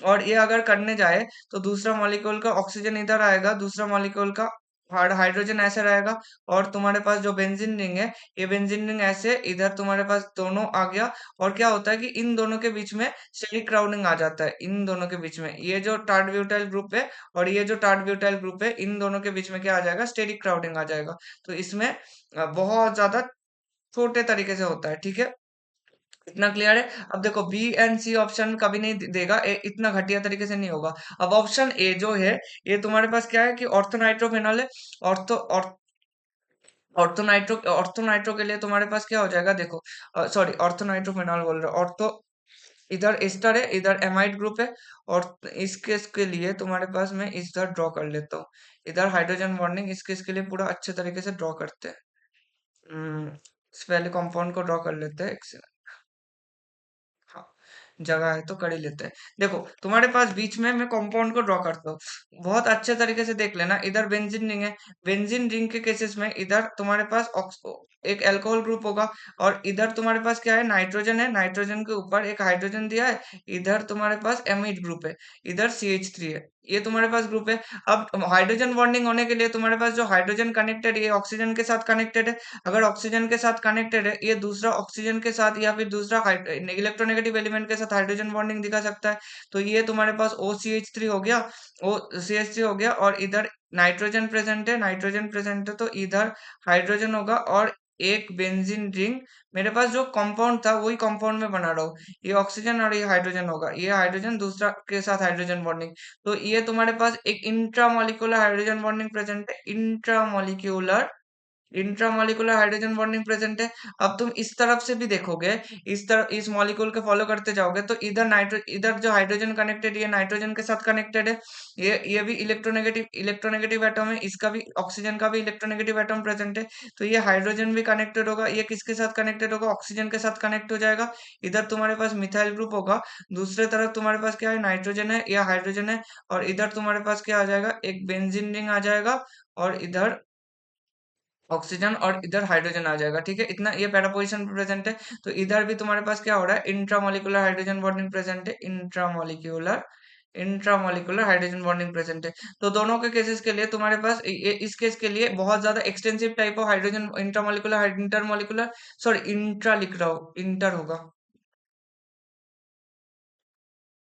और ये अगर करने जाए तो दूसरा मॉलिक्यूल का ऑक्सीजन इधर आएगा, दूसरा मॉलिक्यूल का हाइड्रोजन ऐसे रहेगा, और तुम्हारे पास जो बेंजीन रिंग है, ये बेंजीन रिंग ऐसे इधर तुम्हारे पास दोनों आ गया। और क्या होता है कि इन दोनों के बीच में स्टेरिक क्राउडिंग आ जाता है। इन दोनों के बीच में ये जो टार्ट ब्यूटाइल ग्रुप है और ये जो टार्ट ब्यूटाइल ग्रुप है, इन दोनों के बीच में क्या आ जाएगा, स्टेरिक क्राउडिंग आ जाएगा। तो इसमें बहुत ज्यादा छोटे तरीके से होता है, ठीक है। इतना क्लियर है। अब देखो बी एंड सी ऑप्शन कभी नहीं देगा, इतना घटिया तरीके से नहीं होगा। अब ऑप्शन ए जो है, ये तुम्हारे पास क्या है कि ऑर्थोनाइट्रोफेनॉल है। ऑर्थो ऑर्थोनाइट्रो के लिए तुम्हारे पास क्या हो जाएगा, देखो सॉरी ऑर्थोनाइट्रोफेनॉल बोल रहे हो, ऑर्थो इधर एस्टर है, इधर एमाइड ग्रुप है। और इस केस के लिए तुम्हारे पास मैं इधर ड्रॉ कर लेता हूँ, इधर हाइड्रोजन बॉन्डिंग इस केस के लिए पूरा अच्छे तरीके से ड्रॉ करते हैं। पहले कंपाउंड को ड्रॉ कर लेते हैं, हाँ, जगह है तो कर ही लेते हैं। देखो तुम्हारे पास बीच में मैं कंपाउंड को ड्रॉ करता हूँ, बहुत अच्छे तरीके से देख लेना। इधर बेंजीन रिंग है, बेंजीन रिंग के केसेस में इधर तुम्हारे पास एक अल्कोहल ग्रुप होगा, और इधर तुम्हारे पास क्या है, नाइट्रोजन है, नाइट्रोजन के ऊपर एक हाइड्रोजन दिया है। इधर तुम्हारे पास एमिड ग्रुप है, इधर CH3 है, ये तुम्हारे पास ग्रुप है। अब हाइड्रोजन बॉन्डिंग होने के लिए तुम्हारे पास जो हाइड्रोजन कनेक्टेड, ये ऑक्सीजन के साथ कनेक्टेड है। अगर ऑक्सीजन के साथ कनेक्टेड है, ये दूसरा ऑक्सीजन के साथ या फिर दूसरा इलेक्ट्रोनेगेटिव एलिमेंट के साथ हाइड्रोजन बॉन्डिंग दिखा सकता है। तो ये तुम्हारे पास OCH3 हो गया, OCH3 हो गया, और इधर नाइट्रोजन प्रेजेंट है, नाइट्रोजन प्रेजेंट है, तो इधर हाइड्रोजन होगा और एक बेंजीन रिंग। मेरे पास जो कंपाउंड था वही कंपाउंड में बना रहा हूँ, ये ऑक्सीजन और ये हाइड्रोजन होगा, ये हाइड्रोजन दूसरा के साथ हाइड्रोजन बॉन्डिंग। तो ये तुम्हारे पास एक इंट्रामोलिकुलर हाइड्रोजन बॉन्डिंग प्रेजेंट है, इंट्रामोलिकुलर हाइड्रोजन बॉन्डिंग प्रेजेंट है। अब तुम इस तरफ से भी देखोगे, इस तरफ इस मॉलिक्यूल के फॉलो करते जाओगे, तो इधर जो हाइड्रोजन कनेक्टेड, ये नाइट्रोजन के साथ कनेक्टेड है। ये भी इलेक्ट्रोनेगेटिव एटम है, इसका भी ऑक्सीजन का भी इलेक्ट्रोनेगेटिव एटम प्रेजेंट है। तो ये हाइड्रोजन भी कनेक्टेड होगा, ये किसके साथ कनेक्टेड होगा, ऑक्सीजन के साथ कनेक्ट हो जाएगा। इधर तुम्हारे पास मिथाइल ग्रुप होगा, दूसरे तरफ तुम्हारे पास क्या है, नाइट्रोजन है या हाइड्रोजन है, और इधर तुम्हारे पास क्या आ जाएगा, एक बेंजीन रिंग आ जाएगा, और इधर ऑक्सीजन और इधर हाइड्रोजन आ जाएगा, ठीक है। इतना ये पैरा पोजीशन प्रेजेंट है। तो इधर भी तुम्हारे पास क्या हो रहा है, इंट्रामोलिकुलर हाइड्रोजन बॉन्डिंग प्रेजेंट है, इंट्रामोलिकुलर हाइड्रोजन बॉन्डिंग प्रेजेंट है। तो दोनों के केसेस के लिए तुम्हारे पास इस केस के लिए बहुत ज्यादा extensive type of hydrogen intermolecular sorry intra लिख रहा हूँ, इंटर होगा,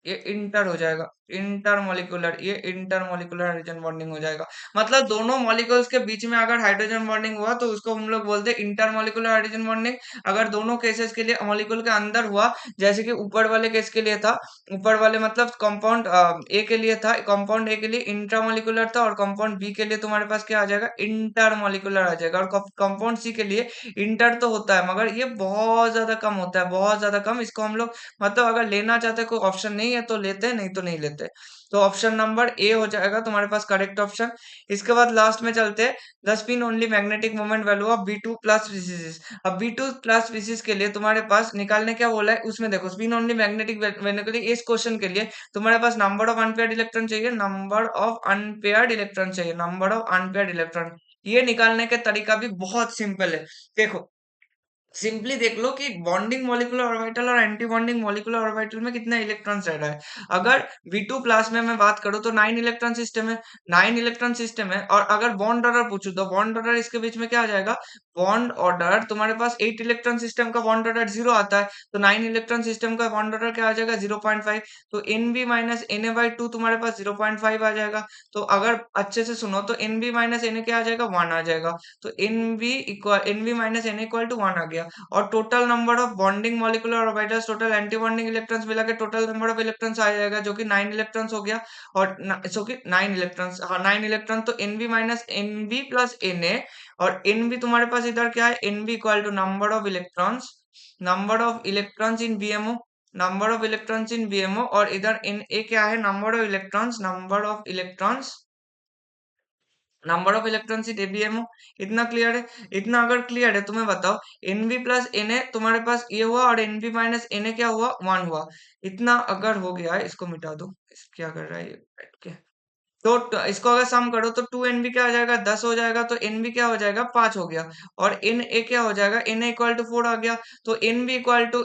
ये इंटर हो जाएगा, ये इंटरमोलिकुलर हाइड्रोजन बॉन्डिंग हो जाएगा। मतलब दोनों मॉलिक्यूल्स के बीच में अगर हाइड्रोजन बॉन्डिंग हुआ तो उसको हम लोग बोलते हैं इंटरमोलिकुलर हाइड्रोजन बॉन्डिंग। अगर दोनों केसेस के लिए मॉलिक्यूल के अंदर हुआ, जैसे कि ऊपर वाले केस के लिए था, ऊपर वाले मतलब कंपाउंड ए के लिए था, कंपाउंड ए के लिए इंट्रामोलिकुलर था, और कंपाउंड बी के लिए तुम्हारे पास क्या आ जाएगा, इंटरमोलिकुलर आ जाएगा। और कंपाउंड सी के लिए इंटर तो होता है, मगर ये बहुत ज्यादा कम होता है, बहुत ज्यादा कम। इसको हम लोग मतलब अगर लेना चाहते कोई ऑप्शन नहीं नहीं है तो लेते हैं, नहीं तो नहीं लेते। तो ऑप्शन नंबर ए हो जाएगा तुम्हारे पास करेक्ट ऑप्शन। इसके बाद लास्ट में चलते हैं, the spin only magnetic moment value of B2 plus species. अब B2 प्लस स्पीसीज के लिए तुम्हारे पास निकालने क्या बोला है, उसमें देखो स्पिन ओनली मैग्नेटिक वेन्यू के लिए इस क्वेश्चन के लिए तुम्हारे पास नंबर ऑफ अनपेयर्ड इलेक्ट्रॉन चाहिए, नंबर ऑफ अनपेयर्ड इलेक्ट्रॉन चाहिए, नंबर ऑफ अनपेयर्ड इलेक्ट्रॉन। ये निकालने का तरीका भी बहुत सिंपल है। देखो सिंपली देख लो कि बॉन्डिंग मॉलिक्यूलर ऑर्बिटल और एंटी बॉन्डिंग मॉलिक्यूलर ऑर्बिटल में कितने इलेक्ट्रॉन्स रह रहा है। अगर V2 प्लस में मैं बात करूं तो 9 इलेक्ट्रॉन सिस्टम है, 9 इलेक्ट्रॉन सिस्टम है। और अगर बॉन्ड ऑर्डर पूछूं तो बॉन्ड ऑर्डर इसके बीच में क्या आ जाएगा, बॉन्ड ऑर्डर तुम्हारे पास 8 इलेक्ट्रॉन सिस्टम का बॉन्ड ऑर्डर 0 आता है, तो 9 इलेक्ट्रॉन सिस्टम का बॉन्ड ऑर्डर क्या आ जाएगा, 0.5। तो NB माइनस Na/2 तुम्हारे पास 0.5 आ जाएगा। तो अगर अच्छे से सुनो तो NB माइनस Na क्या आ जाएगा, 1 आ जाएगा। तो NB minus Na equal to 1 आ गया। और total number of bonding molecular orbitals, total anti bonding electrons मिला के टोटल नंबर ऑफ इलेक्ट्रॉन्स आ जाएगा, जो कि 9 इलेक्ट्रॉन्स हो गया। और सो कि 9 इलेक्ट्रॉन्स, हाँ 9 इलेक्ट्रॉन। तो NB minus NB plus Na। और NB तुम्हारे पास इधर क्या है, NB equal to number of electrons, number of electrons in BMO, number of electrons in BMO। और इधर Na क्या है, number of electrons, number of electrons, number of electrons in ABMO। इतना क्लियर है। इतना अगर क्लियर है तो मैं बताओ, NB प्लस Na तुम्हारे पास ये हुआ और NB माइनस Na क्या हुआ, 1 हुआ। इतना अगर हो गया है, इसको मिटा दो, क्या कर रहा है ये बैठ के। तो इसको अगर सम करो तो 2 NB क्या हो जाएगा, 10 हो जाएगा। तो NB क्या हो जाएगा, 5 हो गया। और Na क्या हो जाएगा, Na इक्वल टू 4 आ गया। तो NB equal to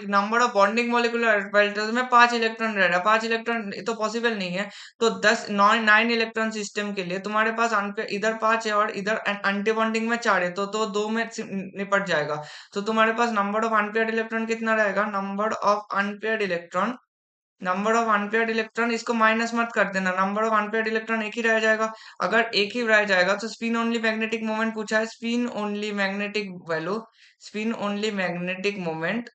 number of bonding molecular orbitals में 5 इलेक्ट्रॉन रह रहा है। 5 इलेक्ट्रॉन तो पॉसिबल नहीं है। तो 9 इलेक्ट्रॉन सिस्टम के लिए तुम्हारे पास इधर 5 है और इधर एंटी बॉन्डिंग में 4 है, तो 2 में निपट जाएगा। तो तुम्हारे पास नंबर ऑफ अनपेयर्ड इलेक्ट्रॉन कितना रहेगा, number of unpaired electron, number of unpaired electron, इसको माइनस मत कर देना, नंबर ऑफ अनपेयर्ड इलेक्ट्रॉन एक ही रह जाएगा। अगर एक ही रह जाएगा तो स्पिन ओनली मैग्नेटिक मोमेंट पूछा है, spin only magnetic value, spin only magnetic moment,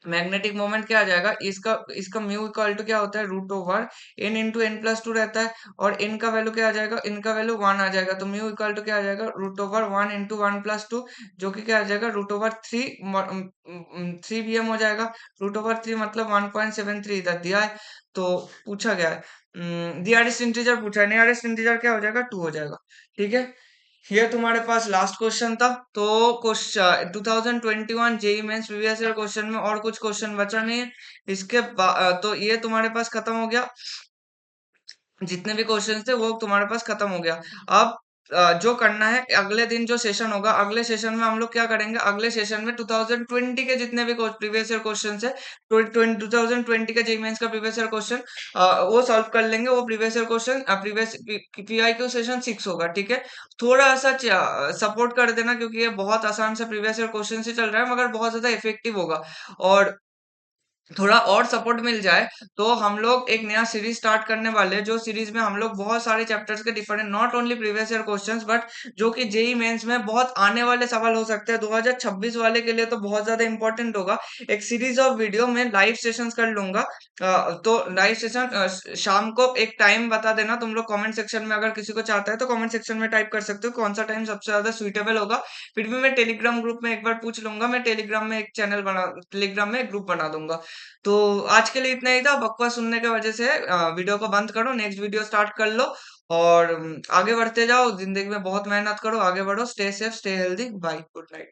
magnetic moment क्या आ जाएगा, इसका इसका म्यू इक्वल टू क्या होता है, root over N into n+2 रहता है। और एन का वैल्यू क्या आ जाएगा, इनका वैल्यू 1 आ जाएगा। तो म्यू इक्वल टू क्या आ जाएगा, रूट ओवर 1 इंटू 1+2, जो कि क्या आ जाएगा, रूट ओवर 3 Vm हो जाएगा। रूट ओवर 3 मतलब 1.73 इधर दिया है। तो पूछा गया है, नियरेस्ट इंटीजर पूछा है, नियरेस्ट इंटीजर क्या हो जाएगा, 2 हो जाएगा। ठीक है, ये तुम्हारे पास लास्ट क्वेश्चन था। तो question 2021 JEE Mains previous year question में और कुछ क्वेश्चन बचा नहीं है। तो ये तुम्हारे पास खत्म हो गया, जितने भी क्वेश्चंस थे वो तुम्हारे पास खत्म हो गया। अब जो करना है, अगले दिन जो सेशन होगा, अगले सेशन में हम लोग क्या करेंगे, अगले सेशन में 2020 के जितने भी प्रीवियस ईयर क्वेश्चन है, 2020 का जेईई मेंस का प्रीवियस ईयर क्वेश्चन वो सॉल्व कर लेंगे। वो previous year question previous PIQ session 6 होगा। ठीक है, थोड़ा सा सपोर्ट कर देना, क्योंकि ये बहुत आसान से प्रीवियस ईयर क्वेश्चन ही चल रहा है, मगर बहुत ज्यादा इफेक्टिव होगा। और थोड़ा और सपोर्ट मिल जाए तो हम लोग एक नया सीरीज स्टार्ट करने वाले हैं, जो सीरीज में हम लोग बहुत सारे चैप्टर्स के different, not only previous year questions, but जो कि जेई मेंस में बहुत आने वाले सवाल हो सकते हैं 2026 वाले के लिए, तो बहुत ज्यादा इंपॉर्टेंट होगा। एक सीरीज ऑफ वीडियो में लाइव सेशंस कर लूंगा। तो लाइव सेशन शाम को एक टाइम बता देना तुम लोग कमेंट सेक्शन में, अगर किसी को चाहता है तो कमेंट सेक्शन में टाइप कर सकते हो कौन सा टाइम सबसे ज्यादा सुइटेबल होगा। फिर भी मैं टेलीग्राम ग्रुप में एक बार पूछ लूंगा, मैं टेलीग्राम में एक चैनल बना, टेलीग्राम में एक ग्रुप बना दूंगा। तो आज के लिए इतना ही था। बकवास सुनने की वजह से वीडियो को बंद करो, नेक्स्ट वीडियो स्टार्ट कर लो। और आगे बढ़ते जाओ, जिंदगी में बहुत मेहनत करो, आगे बढ़ो, stay safe, stay healthy, bye, good night.